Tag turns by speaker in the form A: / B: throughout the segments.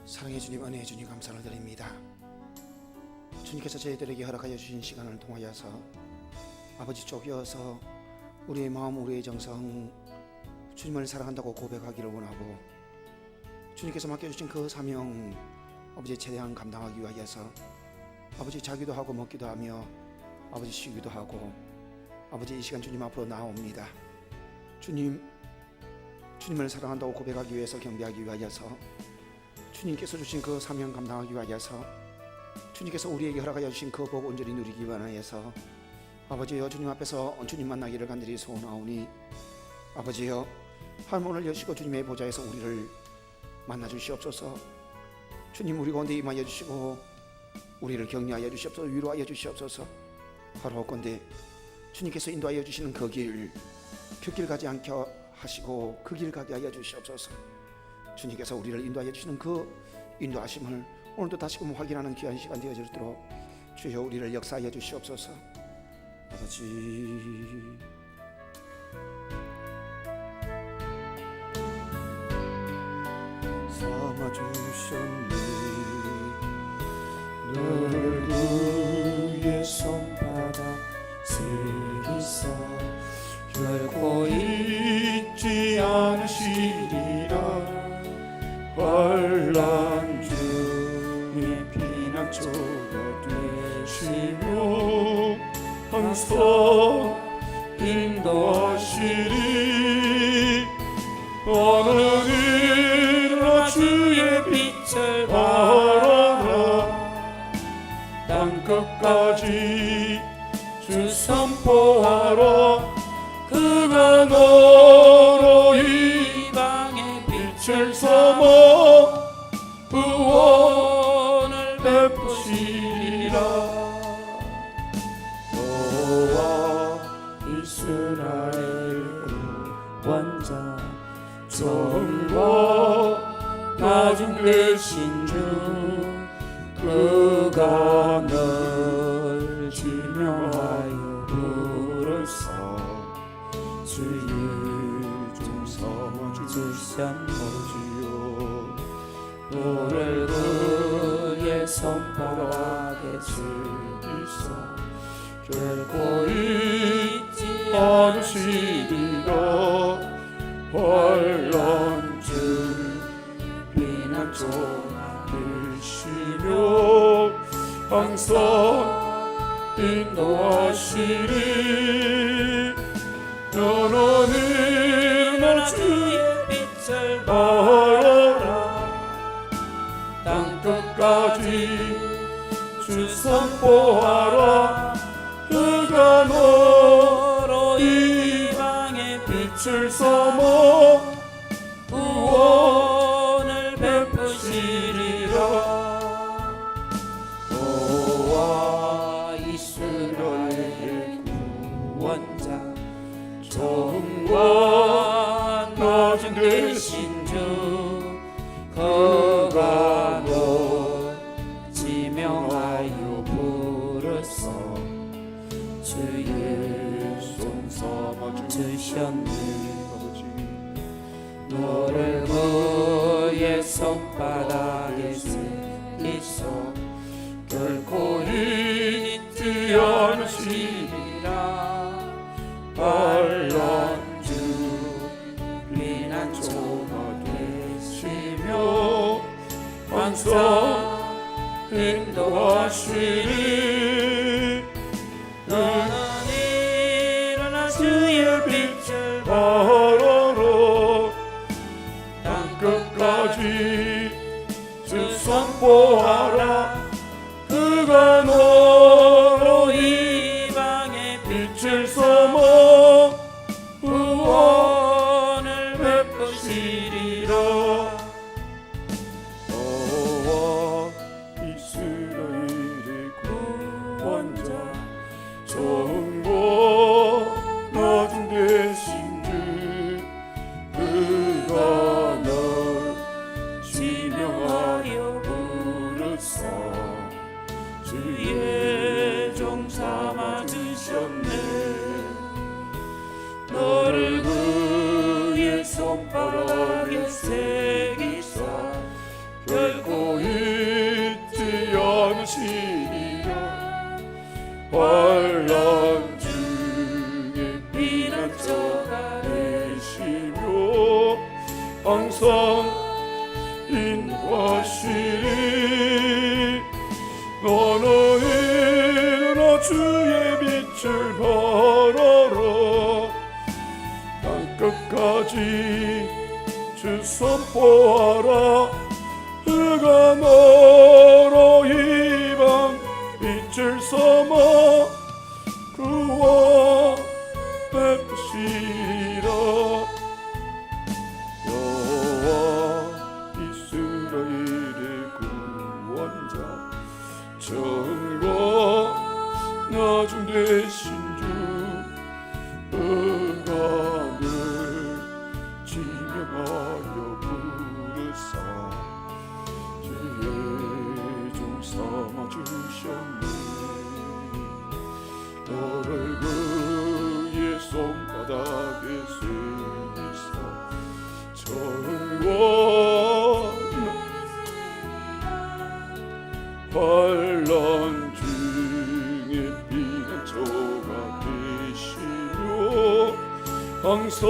A: 사랑의 주님, 은혜의 주님, 감사를 드립니다. 주님께서 저희들에게 허락하여 주신 시간을 통하여서 아버지 쪽이어서 우리의 마음, 우리의 정성 주님을 사랑한다고 고백하기를 원하고, 주님께서 맡겨주신 그 사명 아버지 최대한 감당하기 위하여서 아버지 자기도 하고 먹기도 하며 아버지 쉬기도 하고 아버지 이 시간 주님 앞으로 나옵니다. 주님을 사랑한다고 고백하기 위해서, 경배하기 위하여서, 주님께서 주신 그 사명 감당하기 위하여서, 주님께서 우리에게 허락하여 주신 그 복 온전히 누리기 위하여서 아버지여, 주님 앞에서 주님 만나기를 간절히 소원하오니 아버지여, 하늘문을 여시고 주님의 보좌에서 우리를 만나 주시옵소서. 주님, 우리 가운데 임하여 주시고 우리를 격려하여 주시옵소서. 위로하여 주시옵소서. 바라옵건대 주님께서 인도하여 주시는 그 길, 그 길 가지 않게 하시고 그 길 가게 하여 주시옵소서. 주님께서 우리를 인도하여 주시는 그 인도하심을 오늘도 다시금 확인하는 귀한 시간 되어지도록 주여 우리를 역사하여 주시옵소서. 아버지, 삼아주셨네.
B: 너를 그의 손바닥 새기사 결코 잊지 않으시리라. 환난 중에 피난처가 되시며 항상 인도하시리. 너는 일어나 주의 빛을 바라라. 땅끝까지 주 선포하라. 그가 너로 이방의 빛을 삼아 구원을 베푸시리라. 너와 이스라엘 구원자 좋음과 낮은 되신 주, 그가 널 지명하여 부르사 주의 종 삼아 주셨노지요. 너를 그의 손바닥에 즐기사 결코 잊지 않으시리라. 환난 중 피난처 되시며 항상 인도하시리. 너는 일어나 주의 빛을 바라라. 땅끝까지 주 선포하라. 그가 너로 이방의 빛을 삼아 구원을 베푸시리라. 너와 이스라엘의 구원자 좋음과 낮은 되신 주, 그가 너 지명하여 부르사 주의 손 삼아 주셨네. 너를 그의 손바닥에 새기사 결코 잊지 않으시리라. 환난 중 피난처가 되시며 항상 인도하시리. 너는 일어나 주의 빛을 바라라. 땅끝까지 주 선포하라. 그가 너로 이방의 빛을 삼아 구원을 베푸시리라. 너와 이스라엘의 구원자 좋음과 낮은 되신 주, 그가 널 지명하여 부르사 주의 종 삼아 주셨네. 너를 그의 손바닥에 새기사 결코 인도하시리. 너는 일어나 주의 빛을 발하라. 땅끝까지 주 선포하라. 그가 너로 이방 빛을 삼아 그와 베푸시리라. 여호와 이스라엘의 구원자 정과 나중 되신 주 그가 늘 지명하여 부르사 주의 종 삼아 주셨네. 너를 그의 손바닥에 세우사 정과 환란 중에 피난처가 되시며 항상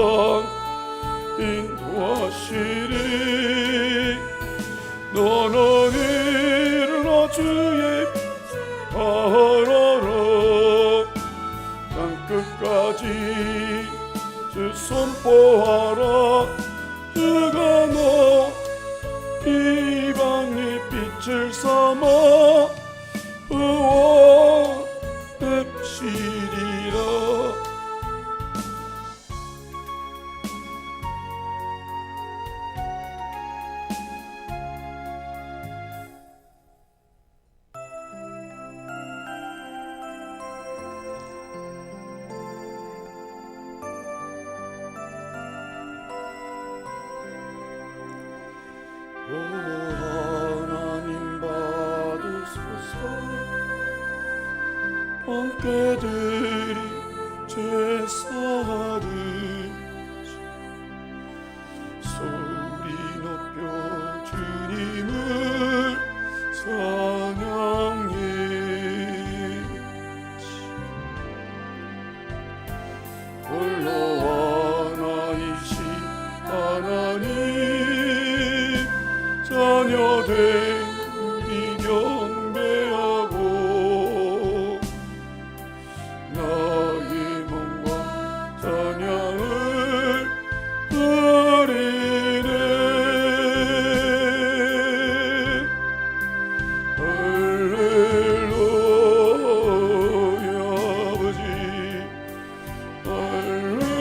B: 인도하시리. 너는 일어나 주의 바라라. 땅끝까지 주 선포하라. 그가 너 이방의 빛을 삼아 그와 베푸시리라. 오 하나님 받으소서. 번개들이 제사를 소리 높여 주님을 찬양해. 홀로 하나이신 하나님 자녀된 우리 경배하고 나의 몸과 찬양을 드리네. 할렐루야 아버지 할렐루야.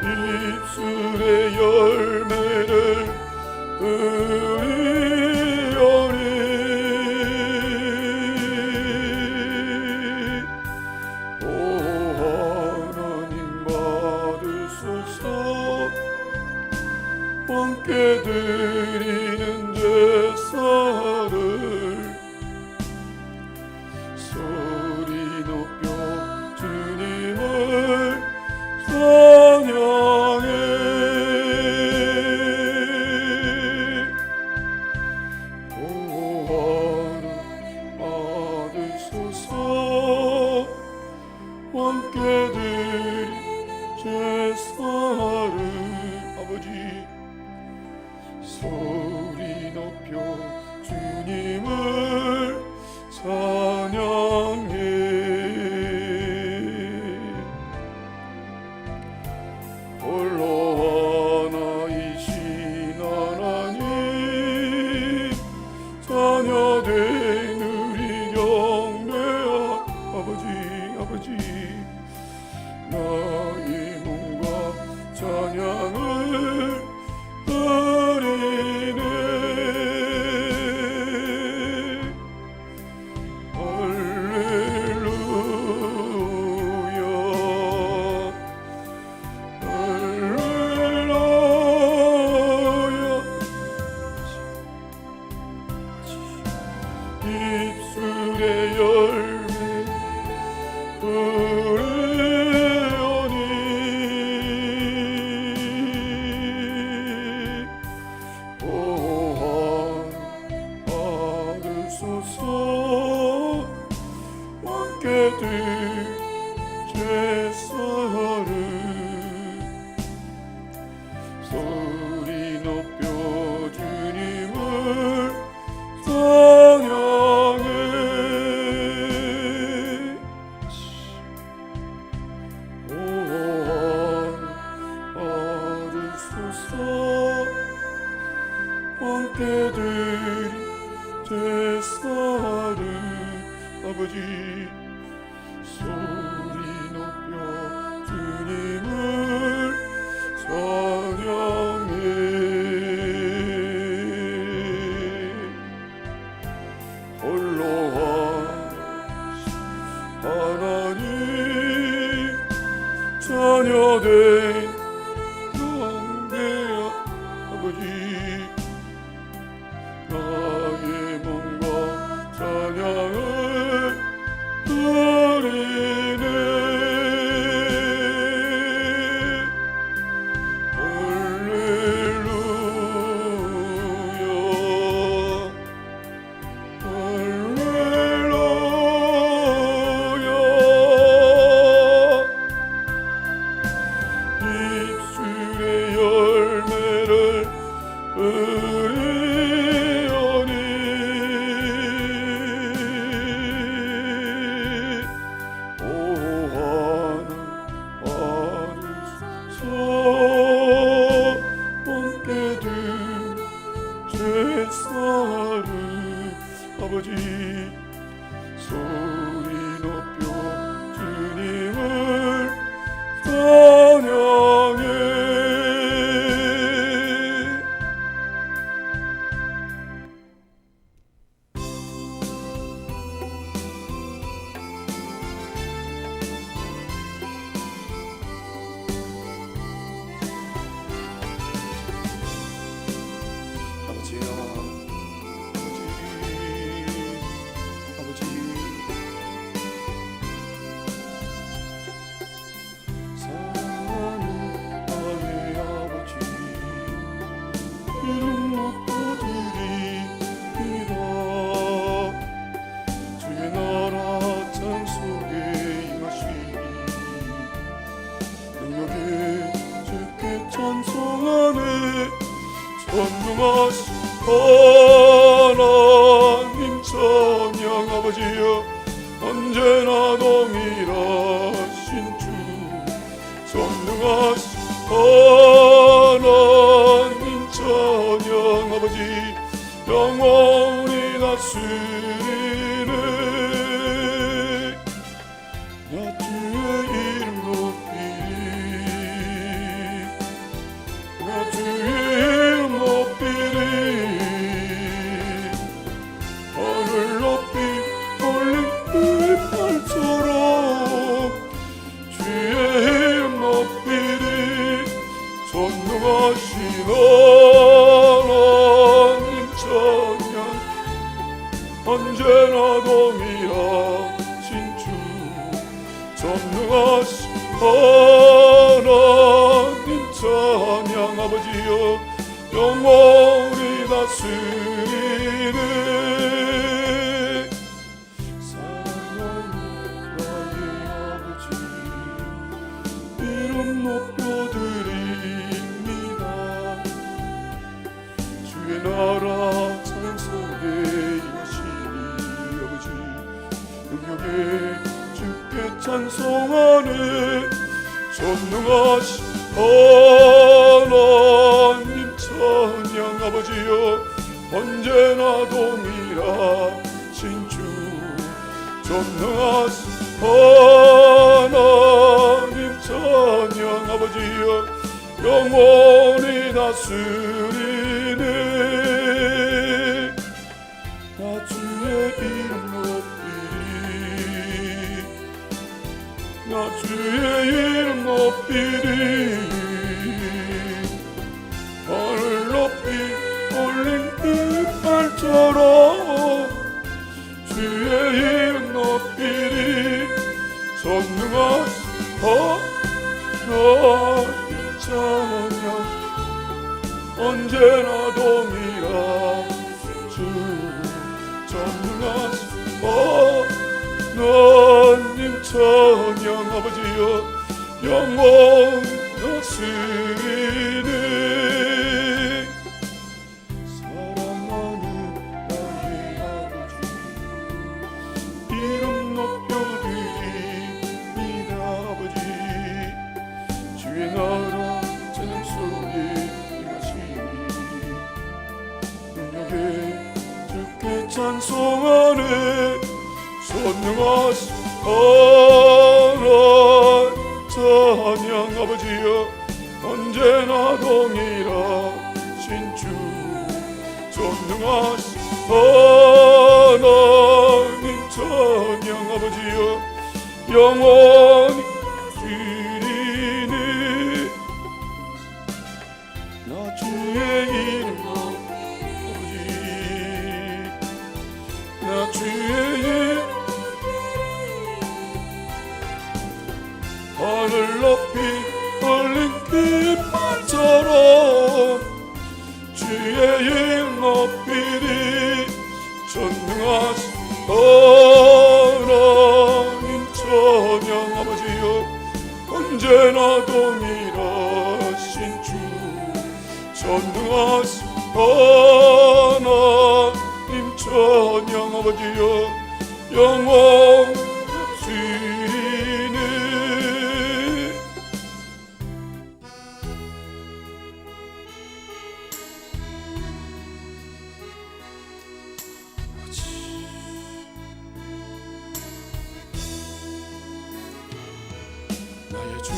B: 입술의 열매를 드리오니 오 하나님 받으소서. 함께 드리는 제사를 소리 높여 주님을 찬양해. 오 하나님 받으소서. 함께 드린 제사를 아버지 소리 높여 주님을 찬양해. 홀로 하나이신 하나님 자녀된 우리 경배한 아버지 나의 몸과 찬양을 드리네. 할렐루야 할렐루야. 함께 드린 제사를 아버지 소리 높여 주님을 찬양해 홀로 하신 하나님 자녀된 영대한 아버지 나의 몸과 찬양을 드리네 할렐루야 할렐루야 입술의 열매를 의리오니 오하는 아들서 함께 든 제사를 아버지 소리 높여 주님을 찬양해
A: 아버지요, 아버지, 사랑하는 나의 아버지, 이름 높여 드립니다. 주의 나라 찬송에 임하시니 능력에 주께 찬송하네. 전능하신 하나님 찬양 아버지여 언제나 동일하신 주 전능하신 하나님 찬양 아버지 영원히 다스리네 나 주의 이름 높이리 나 주의 하늘 높이 올린 햇살처럼 주의 이름 높이리 전능하신 하나님 찬양 언제나 동일하신 주 전능하신 하나님 찬양 아버지여 영원히 다스리네 사랑하는 나의 아버지 이름 높여드립니다 주의 나라 찬양 속에 임하시니 아버지 능력에 주께 찬송하네 전능하신 하나님 찬양 아버지여 언제나 동일하신 주 전능하신 하나님 찬양 아버지여 영원히 다스리네 나 주의 이름 높이리 나 주의 이름 높이리 하늘 높이 올린 햇살처럼 주의 이름 높이리 전능하신 하나님 찬양 언제나 동일하신 주 전능하신 하나님 찬양 아버지여 영원히 다스리네 사랑하는 나의 아버지 이름 높여드립니다 아버지 주의 나라 찬양 속에 임하시니
B: 찬송하네. 전능하신 하나님 찬양. 아버지여 언제나 동일하신 주, 전능하신 하나님 찬양. 아버지여 영원히 드리네. 나 주의 이름 아버지, 나 주의 이름 하늘 높이 올린 깃발처럼 주의 이름 높이리. 전능하신 하나님 찬양. 아버지여 언제나 동일하신 주, 전능하신 하나님 찬양. 아버지여 영원히 주이네. 나의 주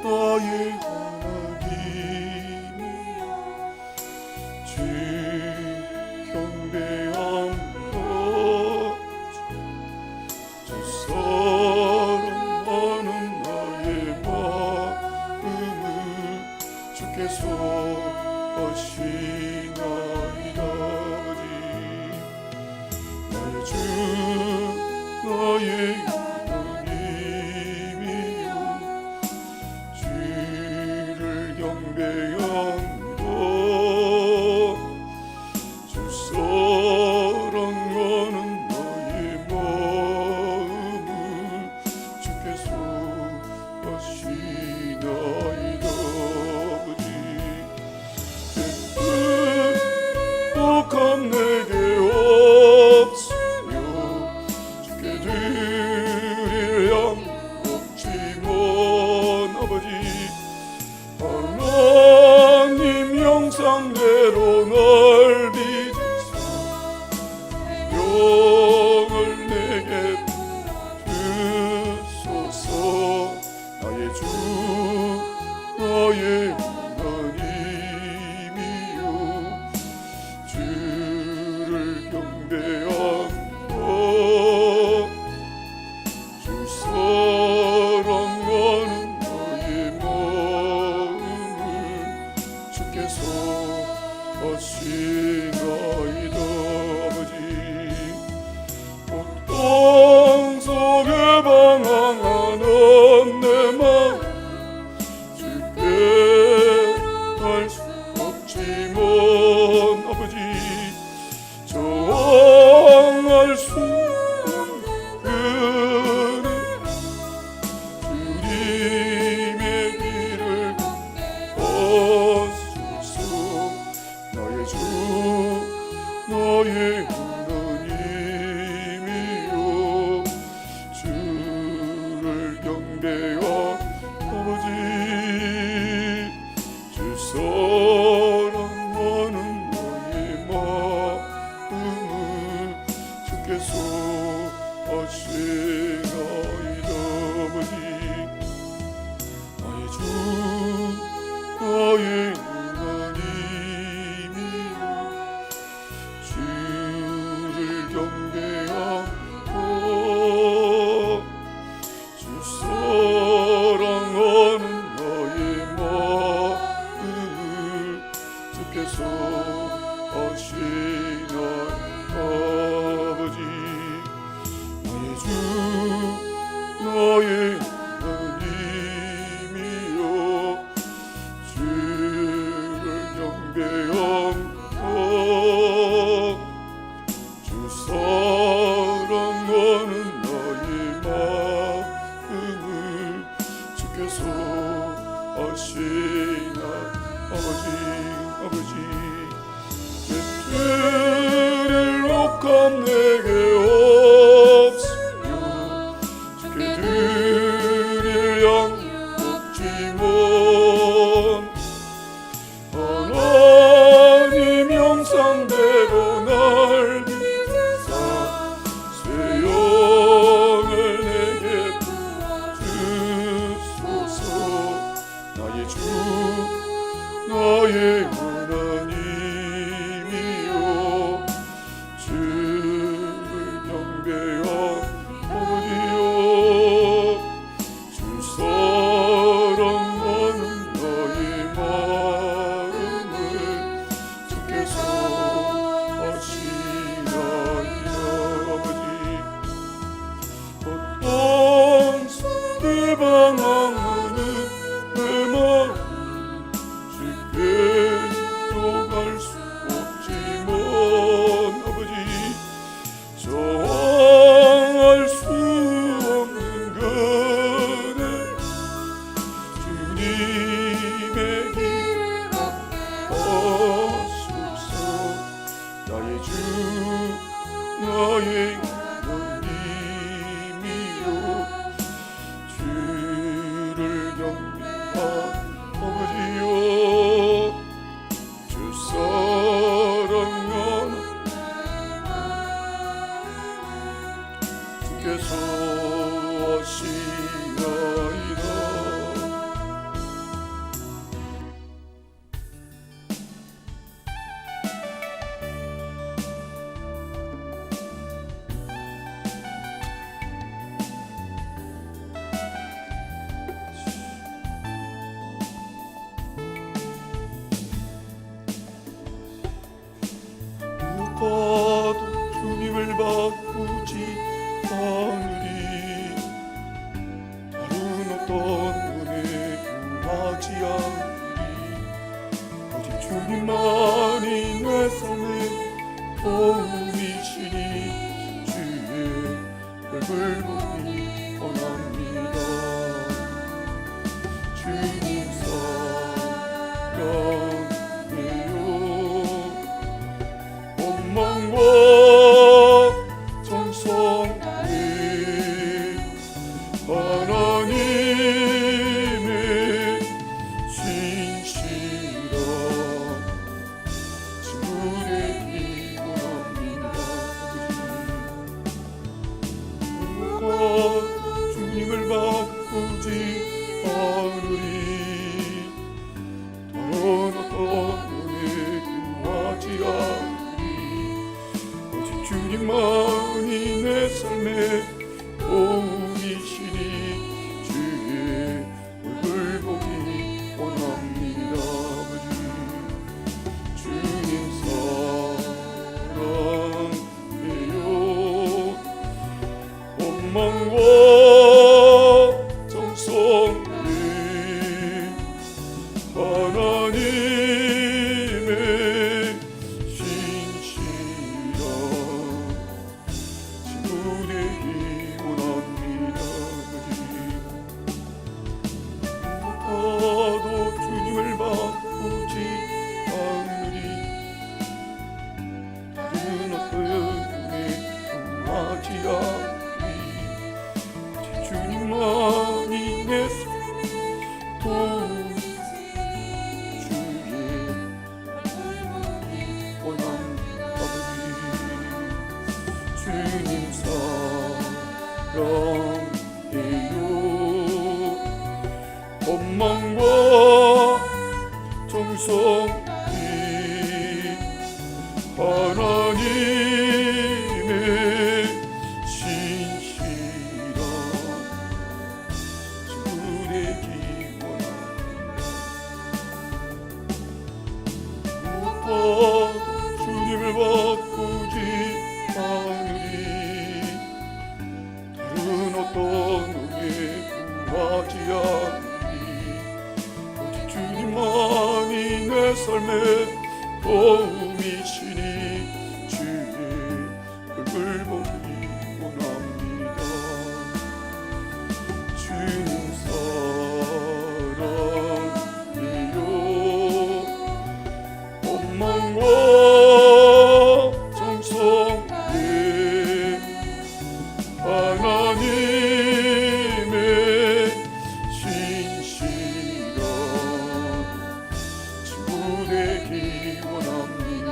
B: 나의 하나님이여 주 경배합니다. 주 사랑하는 나의 마음을 주께서 하시나이다. 나의 주 나의 경배합니다. 주 사랑하는 나의 마음을 주께서 하시나이다. 아버지 내 뜻 내게 없으며 주께 드릴 양 없지만 아버지 하나님 형상대로 날 빚으사 영을 내게 주소서. 나의 주 나의 하나님이여 주를 경배하며 주 사랑하는 나의 마음을 주께서 하시나이다. 아버지 땅 속에 방황하는 내 마음 주께 할 수 없지만 아버지 저항할 수 없는 주님의 길을 걷소서. 나의 주 나의 하나님이여 주를 경배하며 아버지 주 사랑하는 나의 마음을 주께서 하시나이다. 아버지 나의 주 나의 하나님이여 주를 경배하며 주 사랑하는 나의 마음을 주께서 하시나이다. 아버지 나의 주 나의 하나님이여 주를 경배하며 주 사랑하는 나의 마음을 주께서 하시나. 아버지 내 뜻을 옥합 내게 없으며 주께 드릴 양 없지만 하나님 형상대로 날 나의 주 나의 하나님이여 주를 경배하오리요 주 사랑하는 나의 마음을 주께서 아시나이다 아버지 어떤 손에 방황하는 내 마음 쉽게 갈 수 없지만 아버지 저항할 수 없는 그네 주님의 길 하소서 나의 주 나의 하나님이여 주를 경배하옵지요 주 사랑하는 주께서 하시나이다 누가도 주님을 바꾸지 않으리 다른 어떤 은혜 구하지 않으리 오직 주님만이 내 삶의 도움이시니 주의 얼굴 보기 원합니다 주님 사랑해요 원망과 정성이 하나님의 신실한 친구를 기원합니다 누가 주님을 바꾸지 않으리 다른 어떤 은혜 구하지 않으리 오직 주님만이 내 삶의 도움이시니 주의 얼굴 보기 원합니다 아버지 주님 사랑해요 원망과 정성이 하나님의 신실한 친구 되기 원합니다 누가도 주님을 바꾸지 않으리 다른 어떤 은혜 구하지 않으리 오직 주님만이 내 도움 주의 원합니다 아버지 주님 사랑해요 원망과 정성이 하나님의 신실한 친구 되기 원합니다 누가도 주님을 바꾸지 않으리 다른 어떤 은혜 구하지 않으리 오직 주님만이 내 삶의 도움이시니 주의 얼굴 보기 원합니다 주님 사랑해요 원망과 정성이 하나님의 신실한 친구 되기 원합니다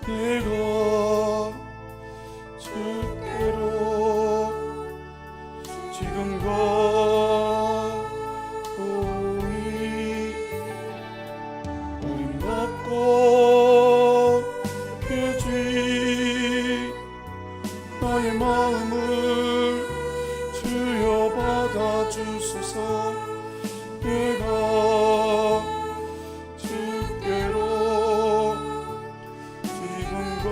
B: 내가 주께로 지금과 오니 어림받고 계지 나의 마음을 주여 받아주소서 내가 주께로 지금과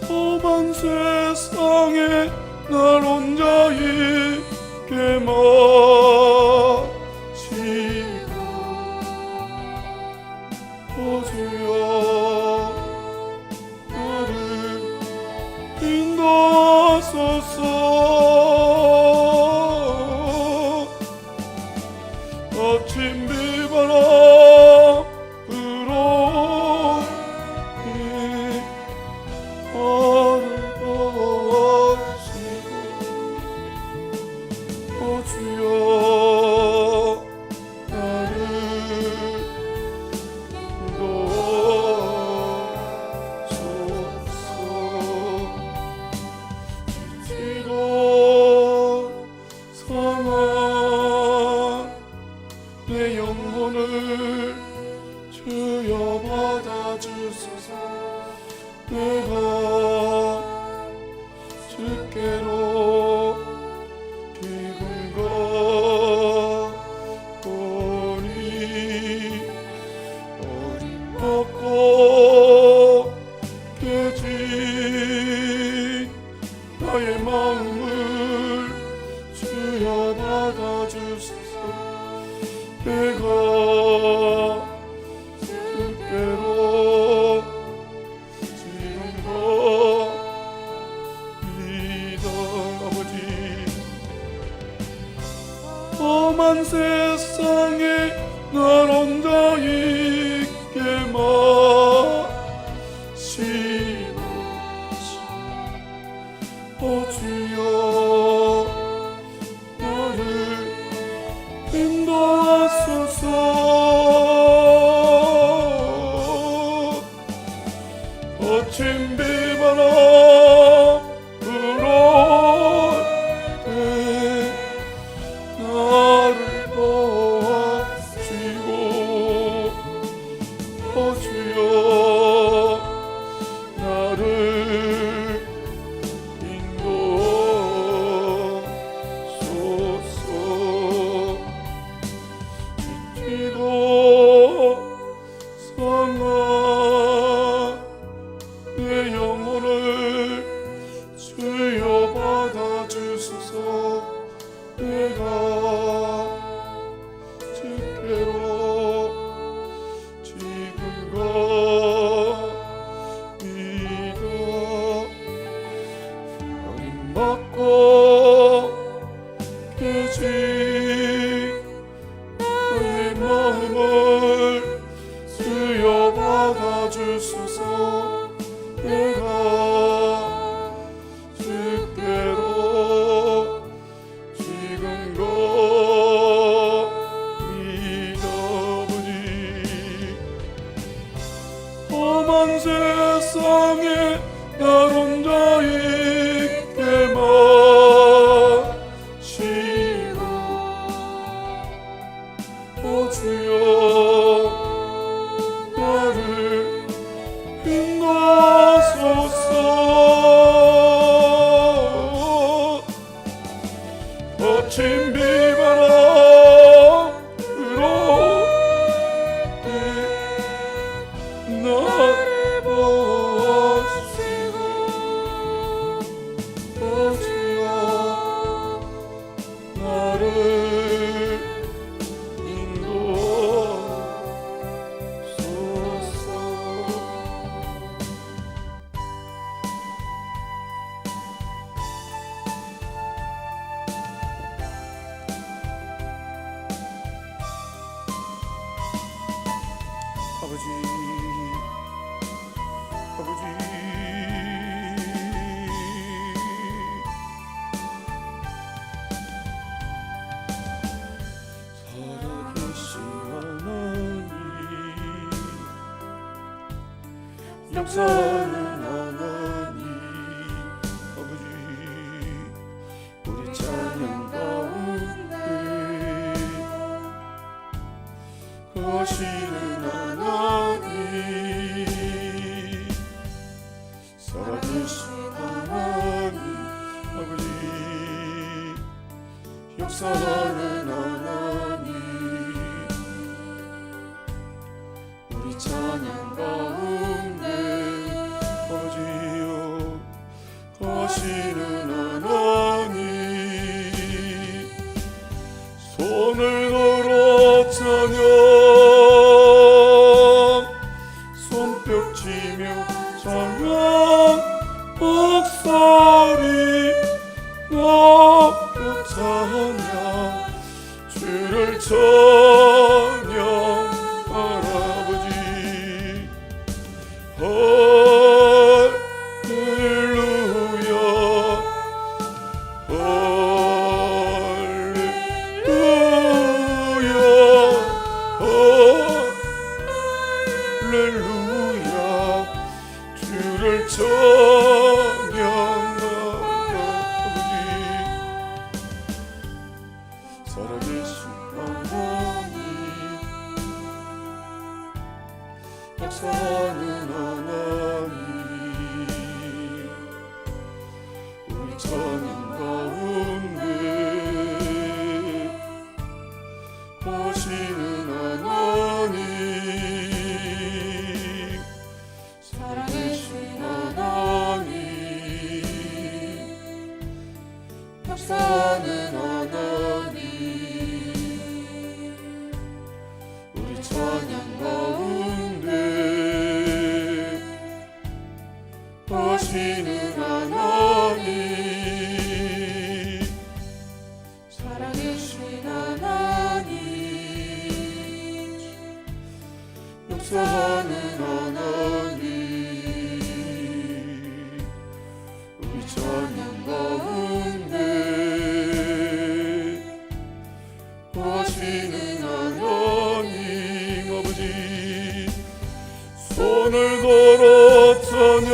B: 험한 세상에 날 혼자 있게 마시고 오 주여 나를 인도하소서 거친 비바람 나를 도와주시고 오 주여 나를 인도하소서 지치고 상한 내 영혼을 주여 받아주소서 내가 주께로 기근과 오니 어림없고 깨진 나의 마음을 주여 받아주소서 내가 주께로 험한 세상에 날 혼자 있게 마시고 오 주여 나를 인도하소서 거친 비바람으로 나를 도와주시고 오 주여 나를 인도하소서 지치고 상한 내 영혼을 주여 받아주소서 내가 주께로 지금과 믿어 어림받고 깨진 나의 마음을 주여 받아주소서 내가 주께로 지금과 믿어보니 험한 세상에 날 혼자 있게 마시고 오 주여 나를 인도하소서 거친 비바람으로 나를 보시고 오 주여 나를 인도하소서 아버지 살아계신 역사하는 하나님 아버지 우리 찬양 가운데 거하시는 하나님 살아계신 하나님 아버지 역사하는 하나님 우리 찬양 가운데 아버지여 거하시는 하나님 손을 들어 찬양 손뼉 치며 찬양 목소리 높여 찬양 주를 찬양 할아버지 할렐루야 할렐루야 주를 찬양하라 아버지 살아계신 하나님 역사하는 하나님 우리 찬양 가운데 하시는 하나님 살아계신 하나님 역사하는 하나님 우리 찬양 가운데 하시는 하나님 살아계신 하나님 역사하는 하나님 우리 찬양 가운데 하시는 하나님 아버지 손을 걸어 찬양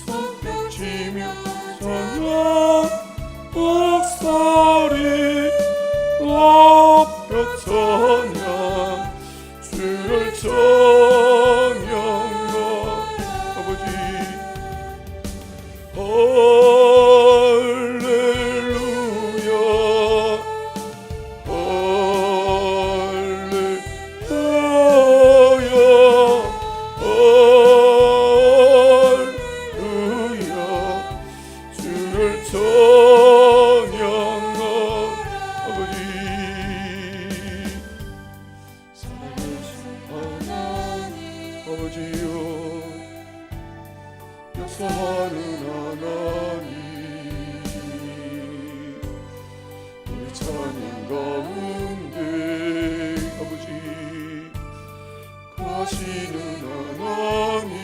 B: 손뼉 치며 찬양 목소리 높여 찬양 주를 찬양하 아버지 할렐루야 할렐루야 주를 찬양하 아버지 살아계신 하나님 아버지여 역사하는 하나님 우리 찬양 가운데 아버지 거하시는 하나님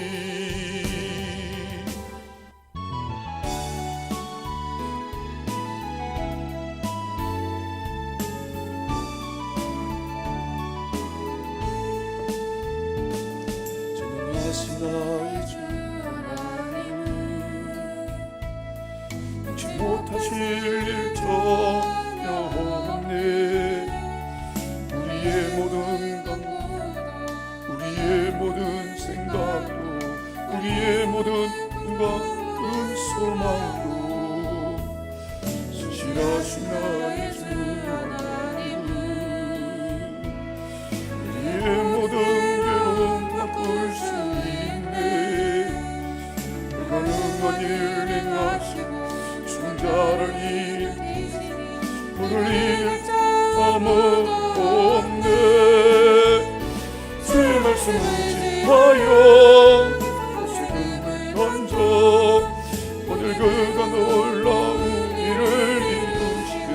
B: 전능하신 나의 주 하나님 능치 못하실 일 전혀 없네 우리의 모든 감동 우리의 모든 생각도 우리의 모든 큰 소망도 신실하신 나의 주 하나님 우리의 모든 괴로움 바꿀 수 있네 불가능한 일 행하시고 충자를 일으키시고 그를 이길 아무도 없네 주의 말씀을 지하여 세금을 던져 오늘 그가 놀라운 일을 이루시길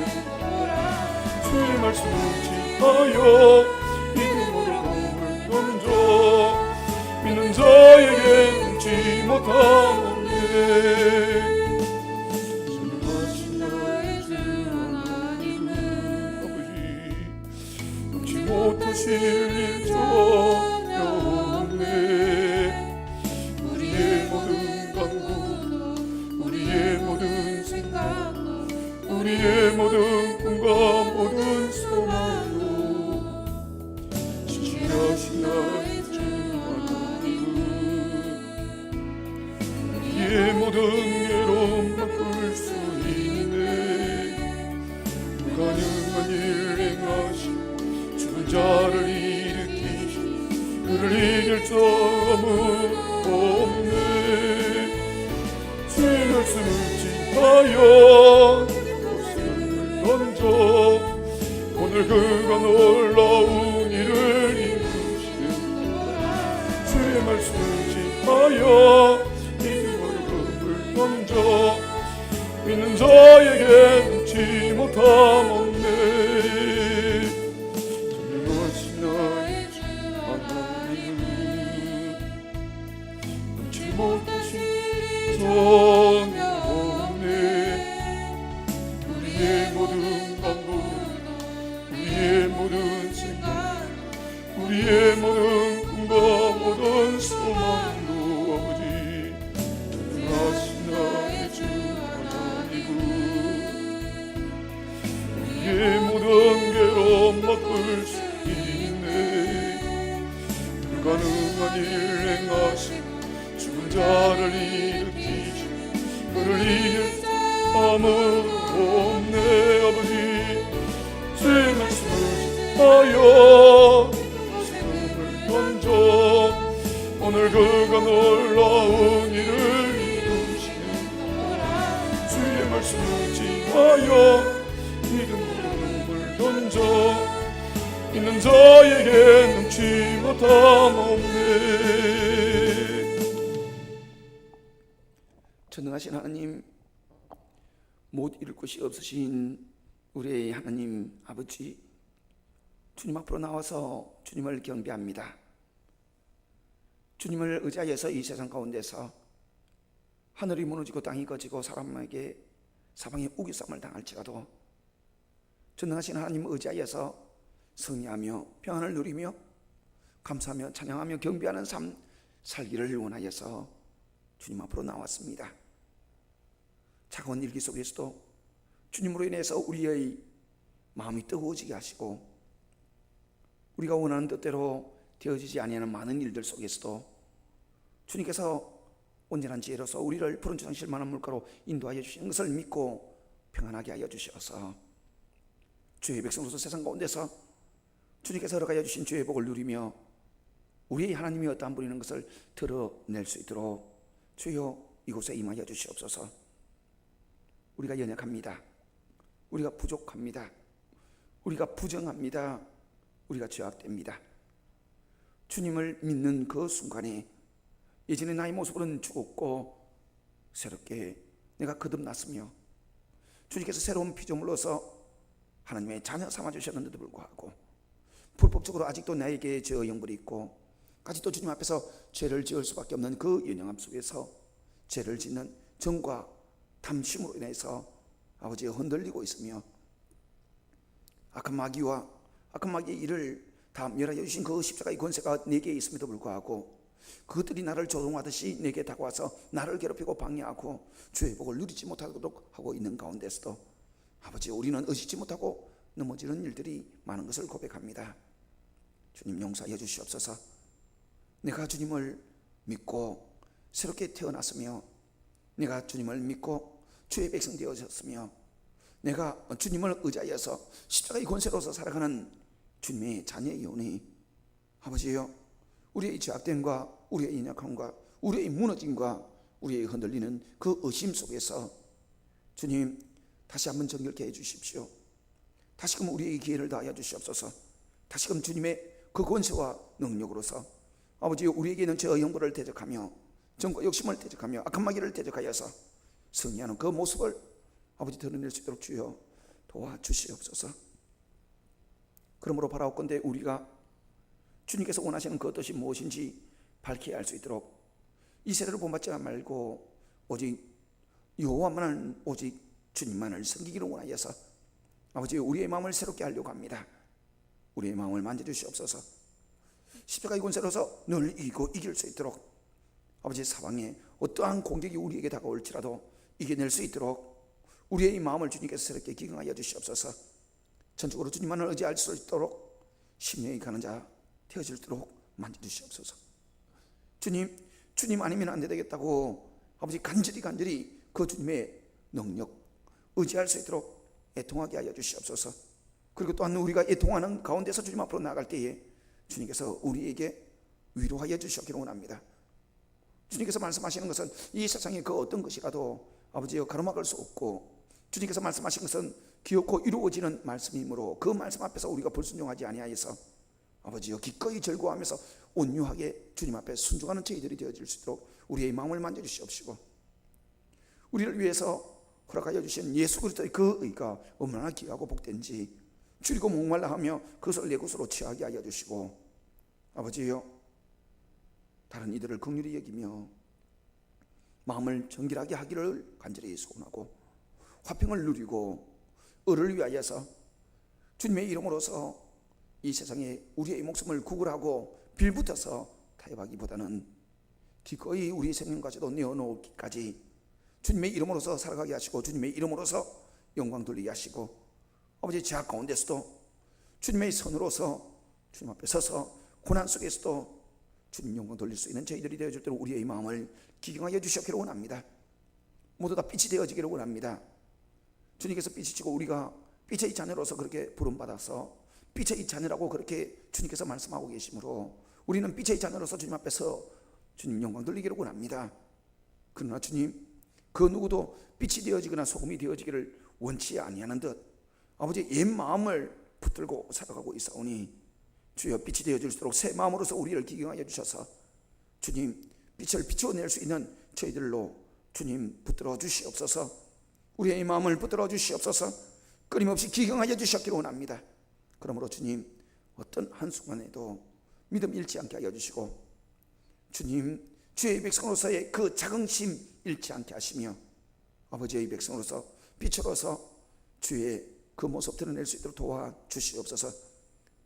B: 주의 말씀을 지하여 믿음으로 금을 던져 믿는 자에게 잊지 못하네 선하신 나의 주 하나님 아버지 잊지 못하실 일 전혀 우리의 모든 꿈과 모든 소망으로 진실하신 나의 주 하나님, 우리의 모든 괴로움 바꿀 수 있네. 불가능한 일 행하신 죽은 자를 일으키신 그를 이길 자 아무도 없네. 주의 말씀을 지하여 목숨을 던져 오늘 그가 놀라운 일을 이루시는 주의 말씀을 지하여 믿음으로 금을 던져 믿는 자에게 눈치 못함 없네. 전능하신 나의 주 하나님은 눈치 못하신 전혀 없네. 우리의 모든 방법, 우리의 모든 생각, 우리의 모든 꿈과 모든 소망으로 아버지 전능하신 나의 주 하나님은 우리의 모든 괴로움 바꿀 수 있네. 불가능한 일 행하신 죽은 자를 일으키신 그를 이길 아무도 없네. 아버지 주의 말씀을 하여 목숨을 던져 오늘 그가 놀라운 일을 이루시는 주의 말씀을 지하여 믿음을 던져 있는 자에게 능치 못함 없네.
A: 전능하신 하나님, 못 이룰 것이 없으신 우리의 하나님 아버지, 주님 앞으로 나와서 주님을 경배합니다. 주님을 의지하여서 이 세상 가운데서 하늘이 무너지고 땅이 꺼지고 사람에게 사방에 우기쌈을 당할지라도 전능하신 하나님 의지하여서 승리하며 평안을 누리며 감사하며 찬양하며 경배하는 삶 살기를 원하여서 주님 앞으로 나왔습니다. 차가운 일기 속에서도 주님으로 인해서 우리의 마음이 뜨거워지게 하시고 우리가 원하는 뜻대로 되어지지 아니하는 많은 일들 속에서도 주님께서 온전한 지혜로서 우리를 푸른 주장 실만한 물가로 인도하여 주시는 것을 믿고 평안하게 하여 주셔서 주의 백성으로서 세상 가운데서 주님께서 허락하여 주신 주의 복을 누리며 우리의 하나님이 어떠한 분이는 것을 드러낼 수 있도록 주여 이곳에 임하여 주시옵소서. 우리가 연약합니다. 우리가 부족합니다. 우리가 부정합니다. 우리가 죄악됩니다. 주님을 믿는 그 순간에 예전의 나의 모습으로는 죽었고 새롭게 내가 거듭났으며 주님께서 새로운 피조물로서 하나님의 자녀 삼아주셨는데도 불구하고 불법적으로 아직도 나에게 죄의 영불이 있고 아직도 주님 앞에서 죄를 지을 수밖에 없는 그 연약함 속에서 죄를 짓는 정과 탐심으로 인해서 아버지 흔들리고 있으며 악한 마귀와 악한 마귀의 일을 다 멸하여 주신 그 십자가의 권세가 내게 있음에도 불구하고 그것들이 나를 조종하듯이 내게 다가와서 나를 괴롭히고 방해하고 주의 복을 누리지 못하도록 하고 있는 가운데서도 아버지 우리는 의지치 못하고 넘어지는 일들이 많은 것을 고백합니다. 주님 용서하여 주시옵소서. 내가 주님을 믿고 새롭게 태어났으며 내가 주님을 믿고 주의 백성 되어졌으며 내가 주님을 의지하여서 십자가의 권세로서 살아가는 주님의 자녀이오니 아버지여 우리의 죄악됨과 우리의 연약함과 우리의 무너짐과 우리의 흔들리는 그 의심 속에서 주님 다시 한번 정결케 해주십시오. 다시금 우리에게 기회를 다하여 주시옵소서. 다시금 주님의 그 권세와 능력으로서 아버지 우리에게는 죄의 영벌을 대적하며 정과 욕심을 대적하며 악한 마귀를 대적하여서 승리하는 그 모습을 아버지 드러낼 수 있도록 주여 도와주시옵소서. 그러므로 바라옵건대 우리가 주님께서 원하시는 그 뜻이 무엇인지 밝히 알 수 있도록 이 세대를 본받지 말고 오직 여호와만을 오직 주님만을 섬기기를 원하여서 아버지 우리의 마음을 새롭게 하려고 합니다. 우리의 마음을 만져주시옵소서. 십자가의 권세로서 늘 이기고 이길 수 있도록 아버지 사방에 어떠한 공격이 우리에게 다가올지라도 이겨낼 수 있도록 우리의 이 마음을 주님께서 새롭게 기경하여 주시옵소서. 전적으로 주님만을 의지할 수 있도록 심령이 가는 자 되어질 수 있도록 만져주시옵소서. 주님 아니면 안 되겠다고 아버지 간절히 그 주님의 능력 의지할 수 있도록 애통하게 하여 주시옵소서. 그리고 또한 우리가 애통하는 가운데서 주님 앞으로 나아갈 때에 주님께서 우리에게 위로하여 주시기를 원합니다. 주님께서 말씀하시는 것은 이 세상의 그 어떤 것이라도 아버지여 가로막을 수 없고, 주님께서 말씀하신 것은 기어코 이루어지는 말씀이므로 그 말씀 앞에서 우리가 불순종하지 아니하여서 아버지여 기꺼이 절구하면서 온유하게 주님 앞에 순종하는 저희들이 되어질 수 있도록 우리의 마음을 만져주시옵시고, 우리를 위해서 허락하여 주신 예수 그리스도의 그 의가 얼마나 귀하고 복된지 줄이고 목말라 하며 그것을 내 것으로 취하게 하여 주시고, 아버지여 다른 이들을 긍휼히 여기며 마음을 정결하게 하기를 간절히 소원하고, 화평을 누리고 을을 위하여서 주님의 이름으로서 이 세상에 우리의 목숨을 구걸하고 빌붙어서 타협하기보다는 기꺼이 우리 생명까지도 내어놓기까지 주님의 이름으로서 살아가게 하시고, 주님의 이름으로서 영광 돌리게 하시고, 아버지 제약 가운데서도 주님의 선으로서 주님 앞에 서서 고난 속에서도 주님 영광 돌릴 수 있는 저희들이 되어줄 때로 우리의 마음을 기경하여 주시기를 원합니다. 모두 다 빛이 되어지기를 원합니다. 주님께서 빛이시고 우리가 빛의 자녀로서 그렇게 부름받아서 빛의 자녀라고 그렇게 주님께서 말씀하고 계시므로 우리는 빛의 자녀로서 주님 앞에서 주님 영광 돌리기를 원합니다. 그러나 주님, 그 누구도 빛이 되어지거나 소금이 되어지기를 원치 아니하는 듯 아버지 옛 마음을 붙들고 살아가고 있사오니, 주여 빛이 되어질수록 새 마음으로서 우리를 기경하여 주셔서 주님 빛을 비추어낼 수 있는 저희들로 주님 붙들어 주시옵소서. 우리의 마음을 붙들어 주시옵소서. 끊임없이 기경하여 주셨기를 원합니다. 그러므로 주님 어떤 한순간에도 믿음 잃지 않게 하여 주시고, 주님 주의 백성으로서의 그 자긍심 잃지 않게 하시며, 아버지의 백성으로서 빛으로서 주의 그 모습 드러낼 수 있도록 도와주시옵소서.